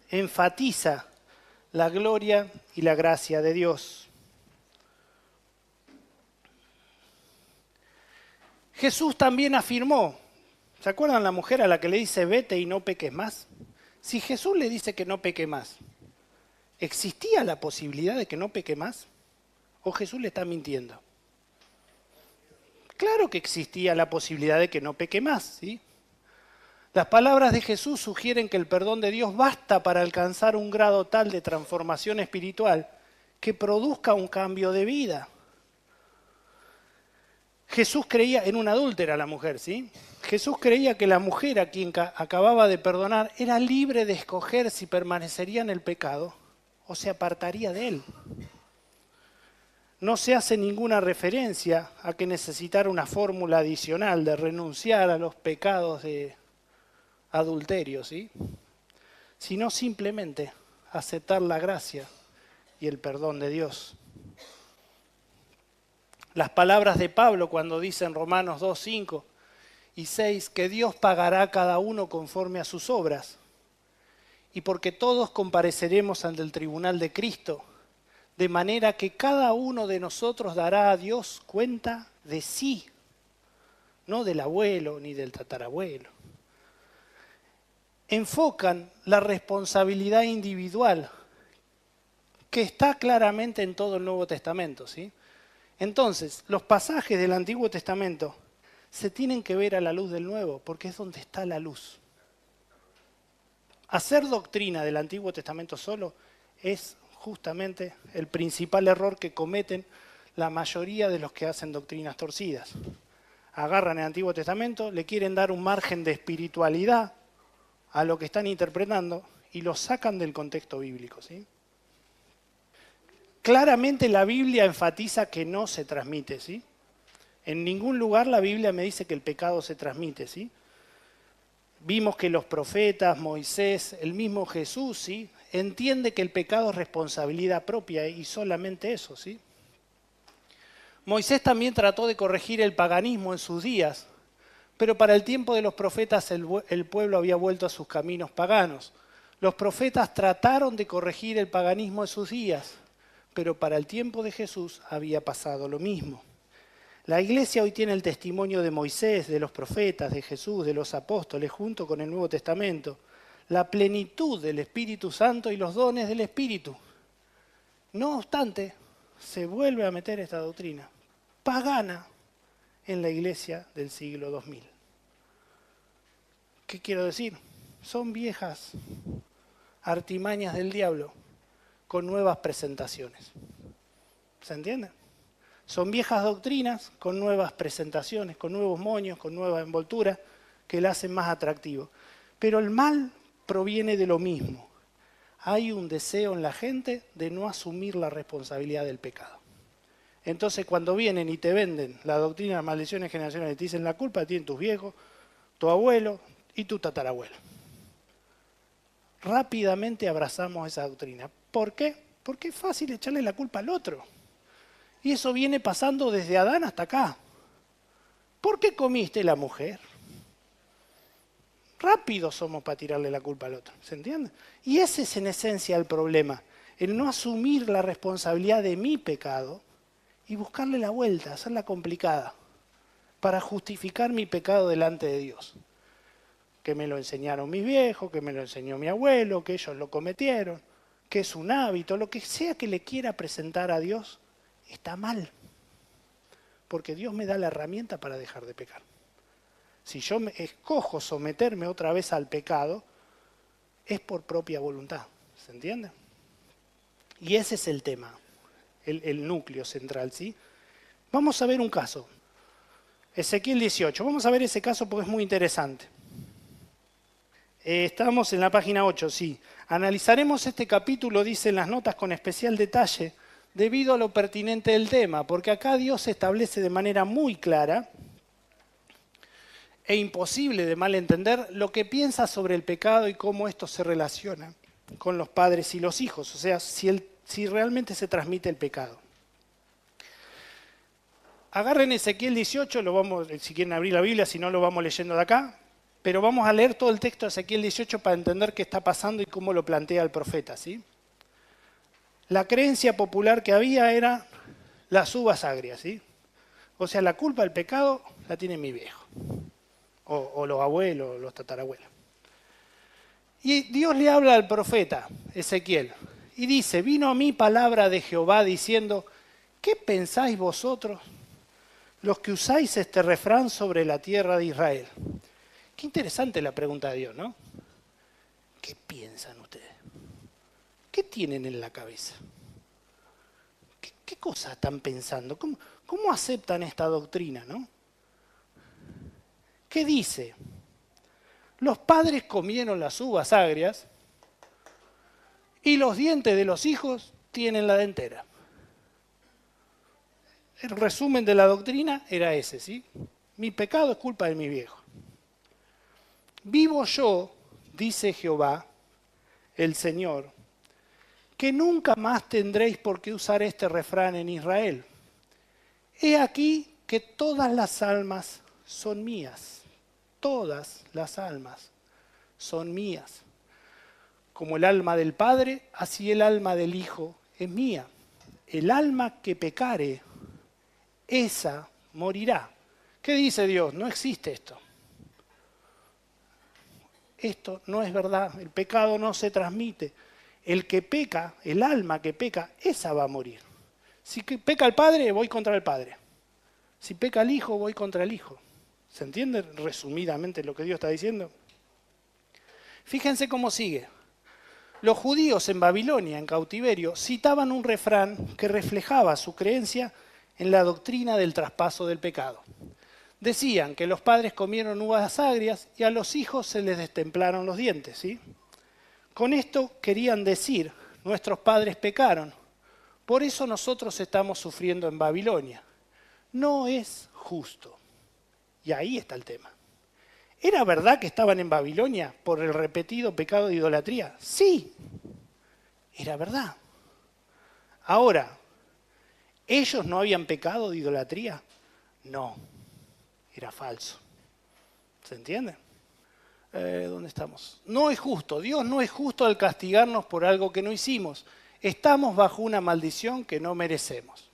enfatiza la gloria y la gracia de Dios. Jesús también afirmó, ¿se acuerdan la mujer a la que le dice vete y no peques más? Si Jesús le dice que no peque más, ¿existía la posibilidad de que no peque más? ¿O Jesús le está mintiendo? Claro que existía la posibilidad de que no peque más, ¿sí? Las palabras de Jesús sugieren que el perdón de Dios basta para alcanzar un grado tal de transformación espiritual que produzca un cambio de vida. Jesús creía en una adúltera, la mujer, ¿sí? Jesús creía que la mujer a quien acababa de perdonar era libre de escoger si permanecería en el pecado o se apartaría de él. No se hace ninguna referencia a que necesitara una fórmula adicional de renunciar a los pecados de adulterio, ¿sí? Sino simplemente aceptar la gracia y el perdón de Dios. Las palabras de Pablo cuando dice en Romanos 2, 5 y 6 que Dios pagará a cada uno conforme a sus obras, y porque todos compareceremos ante el tribunal de Cristo, de manera que cada uno de nosotros dará a Dios cuenta de sí, no del abuelo ni del tatarabuelo. Enfocan la responsabilidad individual, que está claramente en todo el Nuevo Testamento, ¿sí? Entonces, los pasajes del Antiguo Testamento se tienen que ver a la luz del Nuevo, porque es donde está la luz. Hacer doctrina del Antiguo Testamento solo es justamente el principal error que cometen la mayoría de los que hacen doctrinas torcidas. Agarran el Antiguo Testamento, le quieren dar un margen de espiritualidad a lo que están interpretando y lo sacan del contexto bíblico, ¿sí? Claramente la Biblia enfatiza que no se transmite, ¿sí? En ningún lugar la Biblia me dice que el pecado se transmite, ¿sí? Vimos que los profetas, Moisés, el mismo Jesús, ¿sí?, entiende que el pecado es responsabilidad propia y solamente eso, ¿sí? Moisés también trató de corregir el paganismo en sus días, Pero para el tiempo de los profetas el pueblo había vuelto a sus caminos paganos. Los profetas trataron de corregir el paganismo de sus días, pero para el tiempo de Jesús había pasado lo mismo. La iglesia hoy tiene el testimonio de Moisés, de los profetas, de Jesús, de los apóstoles, junto con el Nuevo Testamento, la plenitud del Espíritu Santo y los dones del Espíritu. No obstante, se vuelve a meter esta doctrina pagana en la iglesia del siglo 2000. ¿Qué quiero decir? Son viejas artimañas del diablo con nuevas presentaciones. ¿Se entiende? Son viejas doctrinas con nuevas presentaciones, con nuevos moños, con nueva envoltura que la hacen más atractivo. Pero el mal proviene de lo mismo. Hay un deseo en la gente de no asumir la responsabilidad del pecado. Entonces cuando vienen y te venden la doctrina de las maldiciones generacionales, te dicen la culpa la tienen tus viejos, tu abuelo y tu tatarabuelo. Rápidamente abrazamos esa doctrina. ¿Por qué? Porque es fácil echarle la culpa al otro. Y eso viene pasando desde Adán hasta acá. ¿Por qué comiste la mujer? Rápidos somos para tirarle la culpa al otro, ¿se entiende? Y ese es en esencia el problema, el no asumir la responsabilidad de mi pecado y buscarle la vuelta, hacerla complicada, para justificar mi pecado delante de Dios. Que me lo enseñaron mis viejos, que me lo enseñó mi abuelo, que ellos lo cometieron, que es un hábito, lo que sea que le quiera presentar a Dios, está mal. Porque Dios me da la herramienta para dejar de pecar. Si yo escojo someterme otra vez al pecado, es por propia voluntad. ¿Se entiende? Y ese es el tema, el núcleo central, ¿sí? Vamos a ver un caso. Ezequiel 18. Vamos a ver ese caso porque es muy interesante. Estamos en la página 8, sí. Analizaremos este capítulo, dice en las notas, con especial detalle, debido a lo pertinente del tema, porque acá Dios establece de manera muy clara e imposible de malentender lo que piensa sobre el pecado y cómo esto se relaciona con los padres y los hijos, o sea, si realmente se transmite el pecado. Agarren Ezequiel 18, si quieren abrir la Biblia, si no lo vamos leyendo de acá, pero vamos a leer todo el texto de Ezequiel 18 para entender qué está pasando y cómo lo plantea el profeta, ¿sí? La creencia popular que había era las uvas agrias, ¿sí? O sea, la culpa del pecado la tiene mi viejo, o los abuelos, los tatarabuelos. Y Dios le habla al profeta Ezequiel y dice, vino a mí palabra de Jehová diciendo, ¿qué pensáis vosotros los que usáis este refrán sobre la tierra de Israel? Qué interesante la pregunta de Dios, ¿no? ¿Qué piensan ustedes? ¿Qué tienen en la cabeza? ¿Qué cosas están pensando? ¿Cómo aceptan esta doctrina, no? ¿Qué dice? Los padres comieron las uvas agrias y los dientes de los hijos tienen la dentera. El resumen de la doctrina era ese, ¿sí? Mi pecado es culpa de mi viejo. Vivo yo, dice Jehová, el Señor, que nunca más tendréis por qué usar este refrán en Israel. He aquí que todas las almas son mías. Todas las almas son mías. Como el alma del Padre, así el alma del Hijo es mía. El alma que pecare, esa morirá. ¿Qué dice Dios? No existe esto. Esto no es verdad. El pecado no se transmite. El que peca, el alma que peca, esa va a morir. Si peca el Padre, voy contra el Padre. Si peca el Hijo, voy contra el Hijo. ¿Se entiende resumidamente lo que Dios está diciendo? Fíjense cómo sigue. Los judíos en Babilonia, en cautiverio, citaban un refrán que reflejaba su creencia en la doctrina del traspaso del pecado. Decían que los padres comieron uvas agrias y a los hijos se les destemplaron los dientes, ¿sí? Con esto querían decir, nuestros padres pecaron, por eso nosotros estamos sufriendo en Babilonia. No es justo. Y ahí está el tema. ¿Era verdad que estaban en Babilonia por el repetido pecado de idolatría? Sí, era verdad. Ahora, ¿ellos no habían pecado de idolatría? No, era falso. ¿Se entiende? ¿Dónde estamos? No es justo. Dios no es justo al castigarnos por algo que no hicimos. Estamos bajo una maldición que no merecemos.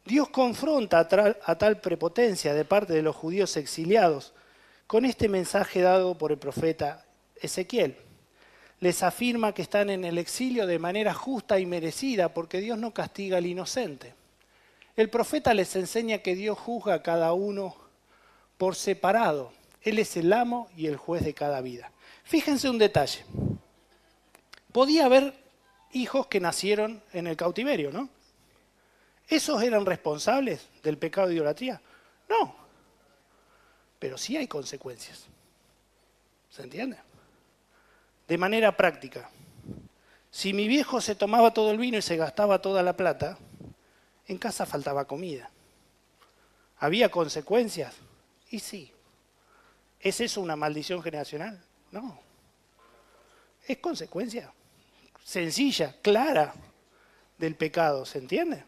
Dios confronta a tal prepotencia de parte de los judíos exiliados con este mensaje dado por el profeta Ezequiel. Les afirma que están en el exilio de manera justa y merecida porque Dios no castiga al inocente. El profeta les enseña que Dios juzga a cada uno por separado. Él es el amo y el juez de cada vida. Fíjense un detalle. Podía haber hijos que nacieron en el cautiverio, ¿no? ¿Esos eran responsables del pecado de idolatría? No. Pero sí hay consecuencias. ¿Se entiende? De manera práctica. Si mi viejo se tomaba todo el vino y se gastaba toda la plata, en casa faltaba comida. ¿Había consecuencias? Y sí. ¿Es eso una maldición generacional? No. Es consecuencia sencilla, clara del pecado, ¿se entiende?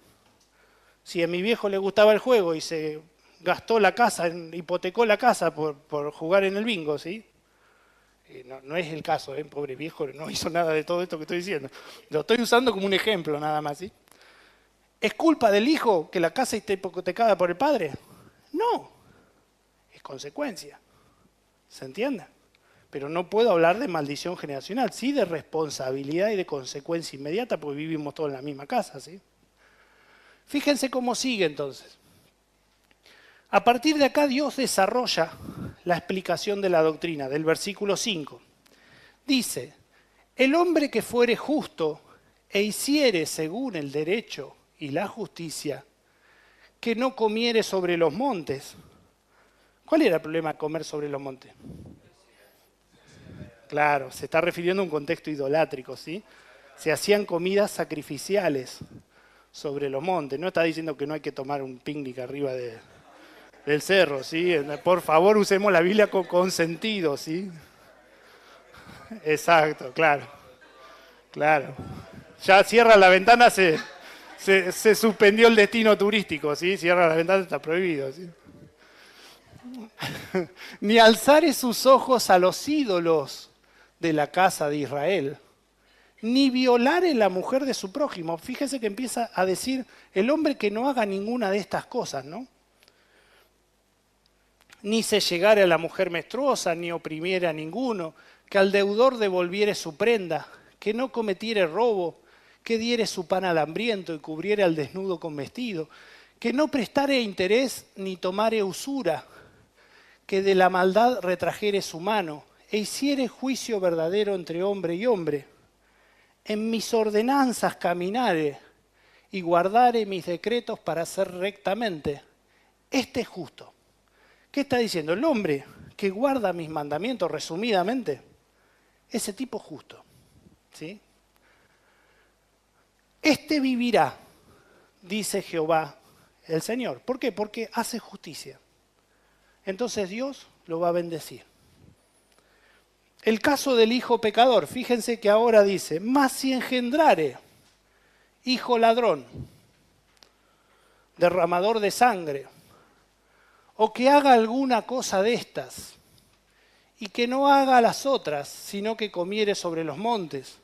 Si a mi viejo le gustaba el juego y se gastó la casa, hipotecó la casa por jugar en el bingo, ¿sí? No es el caso, pobre viejo, no hizo nada de todo esto que estoy diciendo. Lo estoy usando como un ejemplo nada más, ¿sí? ¿Es culpa del hijo que la casa esté hipotecada por el padre? No, es consecuencia. ¿Se entiende? Pero no puedo hablar de maldición generacional, sí de responsabilidad y de consecuencia inmediata, porque vivimos todos en la misma casa, ¿sí? Fíjense cómo sigue entonces. A partir de acá Dios desarrolla la explicación de la doctrina, del versículo 5. Dice, el hombre que fuere justo e hiciere según el derecho y la justicia, que no comiere sobre los montes. ¿Cuál era el problema de comer sobre los montes? Claro, se está refiriendo a un contexto idolátrico, ¿sí? Se hacían comidas sacrificiales sobre los montes. No está diciendo que no hay que tomar un picnic arriba del cerro, ¿sí? Por favor, usemos la Biblia con sentido, ¿sí? Exacto, claro. Claro. Ya cierra la ventana, se suspendió el destino turístico, ¿sí? Cierra la ventana, está prohibido, ¿sí? Ni alzare sus ojos a los ídolos de la casa de Israel, ni violare la mujer de su prójimo. Fíjese que empieza a decir el hombre que no haga ninguna de estas cosas, ¿no? Ni se llegare a la mujer menstruosa, ni oprimiere a ninguno, que al deudor devolviere su prenda, que no cometiere robo, que diere su pan al hambriento y cubriere al desnudo con vestido, que no prestare interés ni tomare usura, que de la maldad retrajere su mano, e hiciere juicio verdadero entre hombre y hombre. En mis ordenanzas caminare y guardare mis decretos para hacer rectamente. Este es justo. ¿Qué está diciendo? El hombre que guarda mis mandamientos, resumidamente, ese tipo es justo. ¿Sí? Este vivirá, dice Jehová el Señor. ¿Por qué? Porque hace justicia. Entonces Dios lo va a bendecir. El caso del hijo pecador, fíjense que ahora dice, mas si engendrare hijo ladrón, derramador de sangre, o que haga alguna cosa de estas, y que no haga las otras, sino que comiere sobre los montes,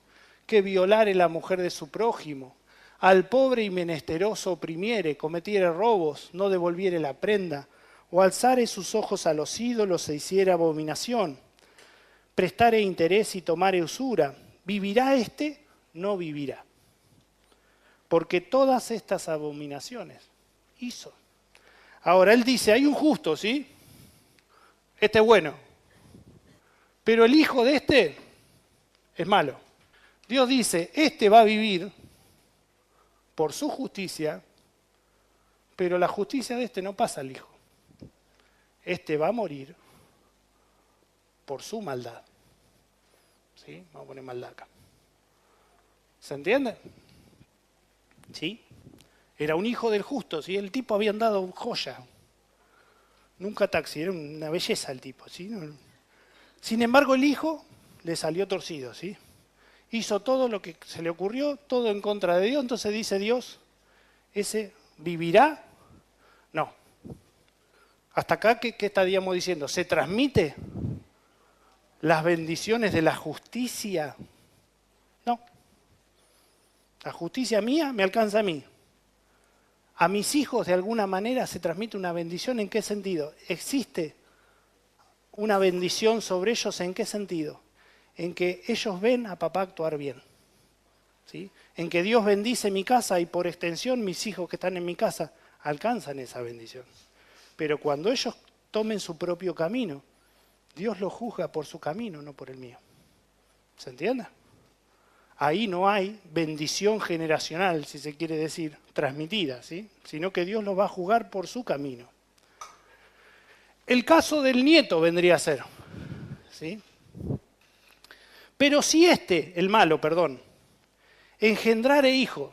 que violare la mujer de su prójimo, al pobre y menesteroso oprimiere, cometiere robos, no devolviere la prenda, o alzare sus ojos a los ídolos e hiciere abominación, prestare interés y tomare usura, ¿vivirá éste? No vivirá. Porque todas estas abominaciones hizo. Ahora, él dice, hay un justo, ¿sí? Este es bueno. Pero el hijo de este es malo. Dios dice, este va a vivir por su justicia, pero la justicia de este no pasa al hijo. Este va a morir por su maldad. ¿Sí? Vamos a poner maldad acá. ¿Se entiende? ¿Sí? Era un hijo del justo, ¿sí? El tipo había andado joya. Nunca taxi, era una belleza el tipo, ¿sí? Sin embargo, el hijo le salió torcido, ¿sí? Hizo todo lo que se le ocurrió, todo en contra de Dios. Entonces dice Dios, ¿ese vivirá? No. Hasta acá, ¿qué estaríamos diciendo? ¿Se transmite las bendiciones de la justicia? No. La justicia mía me alcanza a mí. A mis hijos de alguna manera se transmite una bendición. ¿En qué sentido? ¿Existe una bendición sobre ellos? ¿En qué sentido? En que ellos ven a papá actuar bien. ¿Sí? En que Dios bendice mi casa y por extensión mis hijos que están en mi casa alcanzan esa bendición. Pero cuando ellos tomen su propio camino, Dios los juzga por su camino, no por el mío. ¿Se entiende? Ahí no hay bendición generacional, si se quiere decir, transmitida, ¿sí? Sino que Dios los va a juzgar por su camino. El caso del nieto vendría a ser, ¿sí? Pero si el malo, engendrare hijo,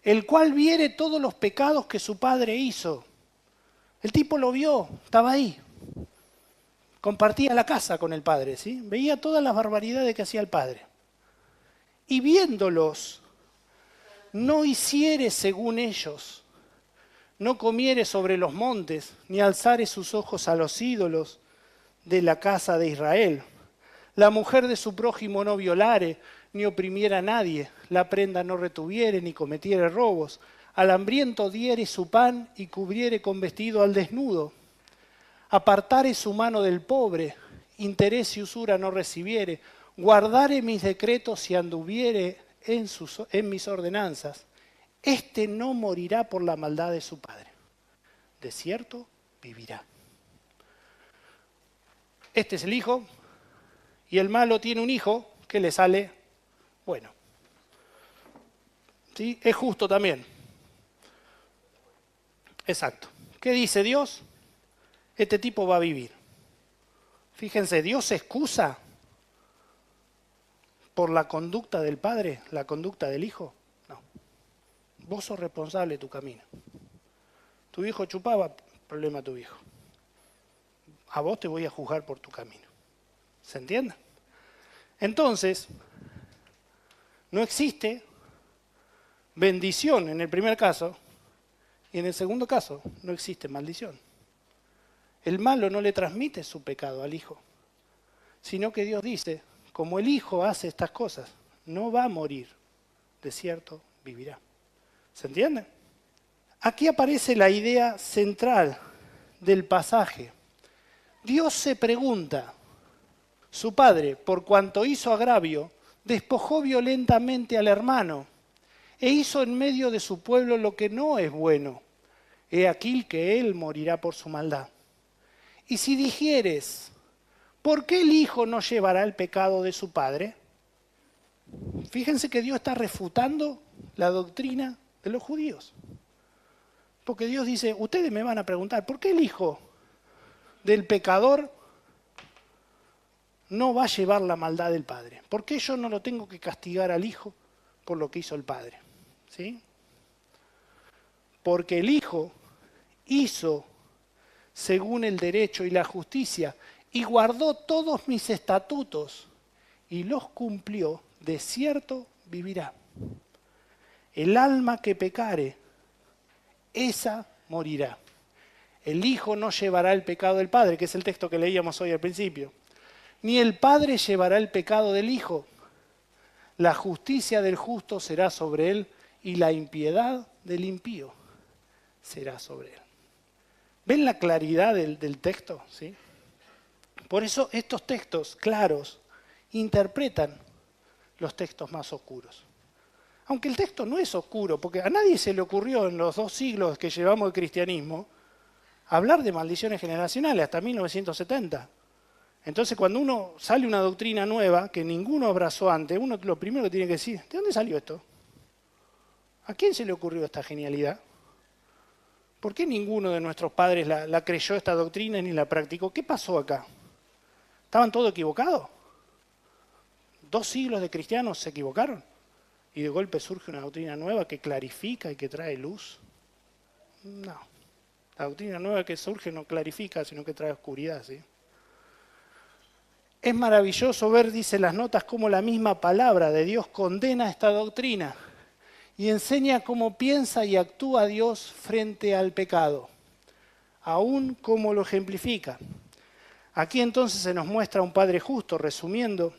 el cual viere todos los pecados que su padre hizo. El tipo lo vio, estaba ahí. Compartía la casa con el padre, ¿sí? Veía todas las barbaridades que hacía el padre. Y viéndolos, no hiciere según ellos, no comiere sobre los montes, ni alzare sus ojos a los ídolos de la casa de Israel. La mujer de su prójimo no violare, ni oprimiera a nadie, la prenda no retuviere, ni cometiere robos. Al hambriento diere su pan y cubriere con vestido al desnudo. Apartare su mano del pobre, interés y usura no recibiere. Guardare mis decretos y anduviere en mis ordenanzas. Este no morirá por la maldad de su padre. De cierto, vivirá. Este es el hijo, y el malo tiene un hijo que le sale bueno. ¿Sí? Es justo también. Exacto. ¿Qué dice Dios? Este tipo va a vivir. Fíjense, Dios se excusa por la conducta del padre, la conducta del hijo. No. Vos sos responsable de tu camino. Tu hijo chupaba, problema tu hijo. A vos te voy a juzgar por tu camino. ¿Se entiende? Entonces, no existe bendición en el primer caso y en el segundo caso no existe maldición. El malo no le transmite su pecado al hijo, sino que Dios dice, como el hijo hace estas cosas, no va a morir, de cierto vivirá. ¿Se entiende? Aquí aparece la idea central del pasaje. Dios se pregunta, su padre, por cuanto hizo agravio, despojó violentamente al hermano e hizo en medio de su pueblo lo que no es bueno. He aquí que él morirá por su maldad. Y si dijeres, ¿por qué el hijo no llevará el pecado de su padre? Fíjense que Dios está refutando la doctrina de los judíos. Porque Dios dice, ustedes me van a preguntar, ¿por qué el hijo del pecador no va a llevar la maldad del padre? ¿Por qué yo no lo tengo que castigar al hijo por lo que hizo el padre? ¿Sí? Porque el hijo hizo según el derecho y la justicia, y guardó todos mis estatutos, y los cumplió, de cierto vivirá. El alma que pecare, esa morirá. El hijo no llevará el pecado del padre, que es el texto que leíamos hoy al principio. Ni el padre llevará el pecado del hijo. La justicia del justo será sobre él, y la impiedad del impío será sobre él. ¿Ven la claridad del texto? ¿Sí? Por eso estos textos claros interpretan los textos más oscuros. Aunque el texto no es oscuro, porque a nadie se le ocurrió en los 2 siglos que llevamos de cristianismo hablar de maldiciones generacionales hasta 1970. Entonces cuando uno sale una doctrina nueva que ninguno abrazó antes, uno lo primero que tiene que decir, ¿de dónde salió esto? ¿A quién se le ocurrió esta genialidad? ¿Por qué ninguno de nuestros padres la creyó esta doctrina ni la practicó? ¿Qué pasó acá? ¿Estaban todos equivocados? 2 siglos de cristianos se equivocaron y de golpe surge una doctrina nueva que clarifica y que trae luz. No, la doctrina nueva que surge no clarifica, sino que trae oscuridad, ¿sí? Es maravilloso ver, dice las notas, cómo la misma palabra de Dios condena esta doctrina y enseña cómo piensa y actúa Dios frente al pecado. aún como lo ejemplifica. Aquí entonces se nos muestra un Padre justo, resumiendo,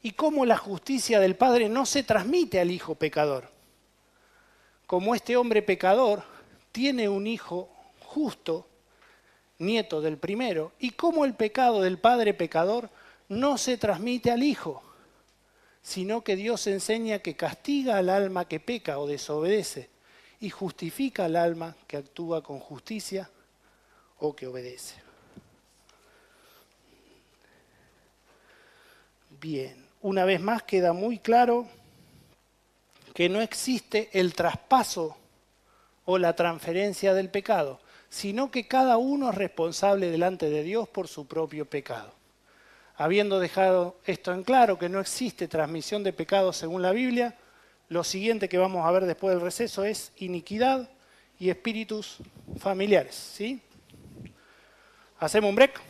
y cómo la justicia del Padre no se transmite al Hijo pecador. Como este hombre pecador tiene un hijo justo, nieto del primero, y cómo el pecado del Padre pecador no se transmite al Hijo, sino que Dios enseña que castiga al alma que peca o desobedece y justifica al alma que actúa con justicia o que obedece. Bien, una vez más queda muy claro que no existe el traspaso o la transferencia del pecado, sino que cada uno es responsable delante de Dios por su propio pecado. Habiendo dejado esto en claro, que no existe transmisión de pecados según la Biblia, lo siguiente que vamos a ver después del receso es iniquidad y espíritus familiares. ¿Sí? ¿Hacemos un break?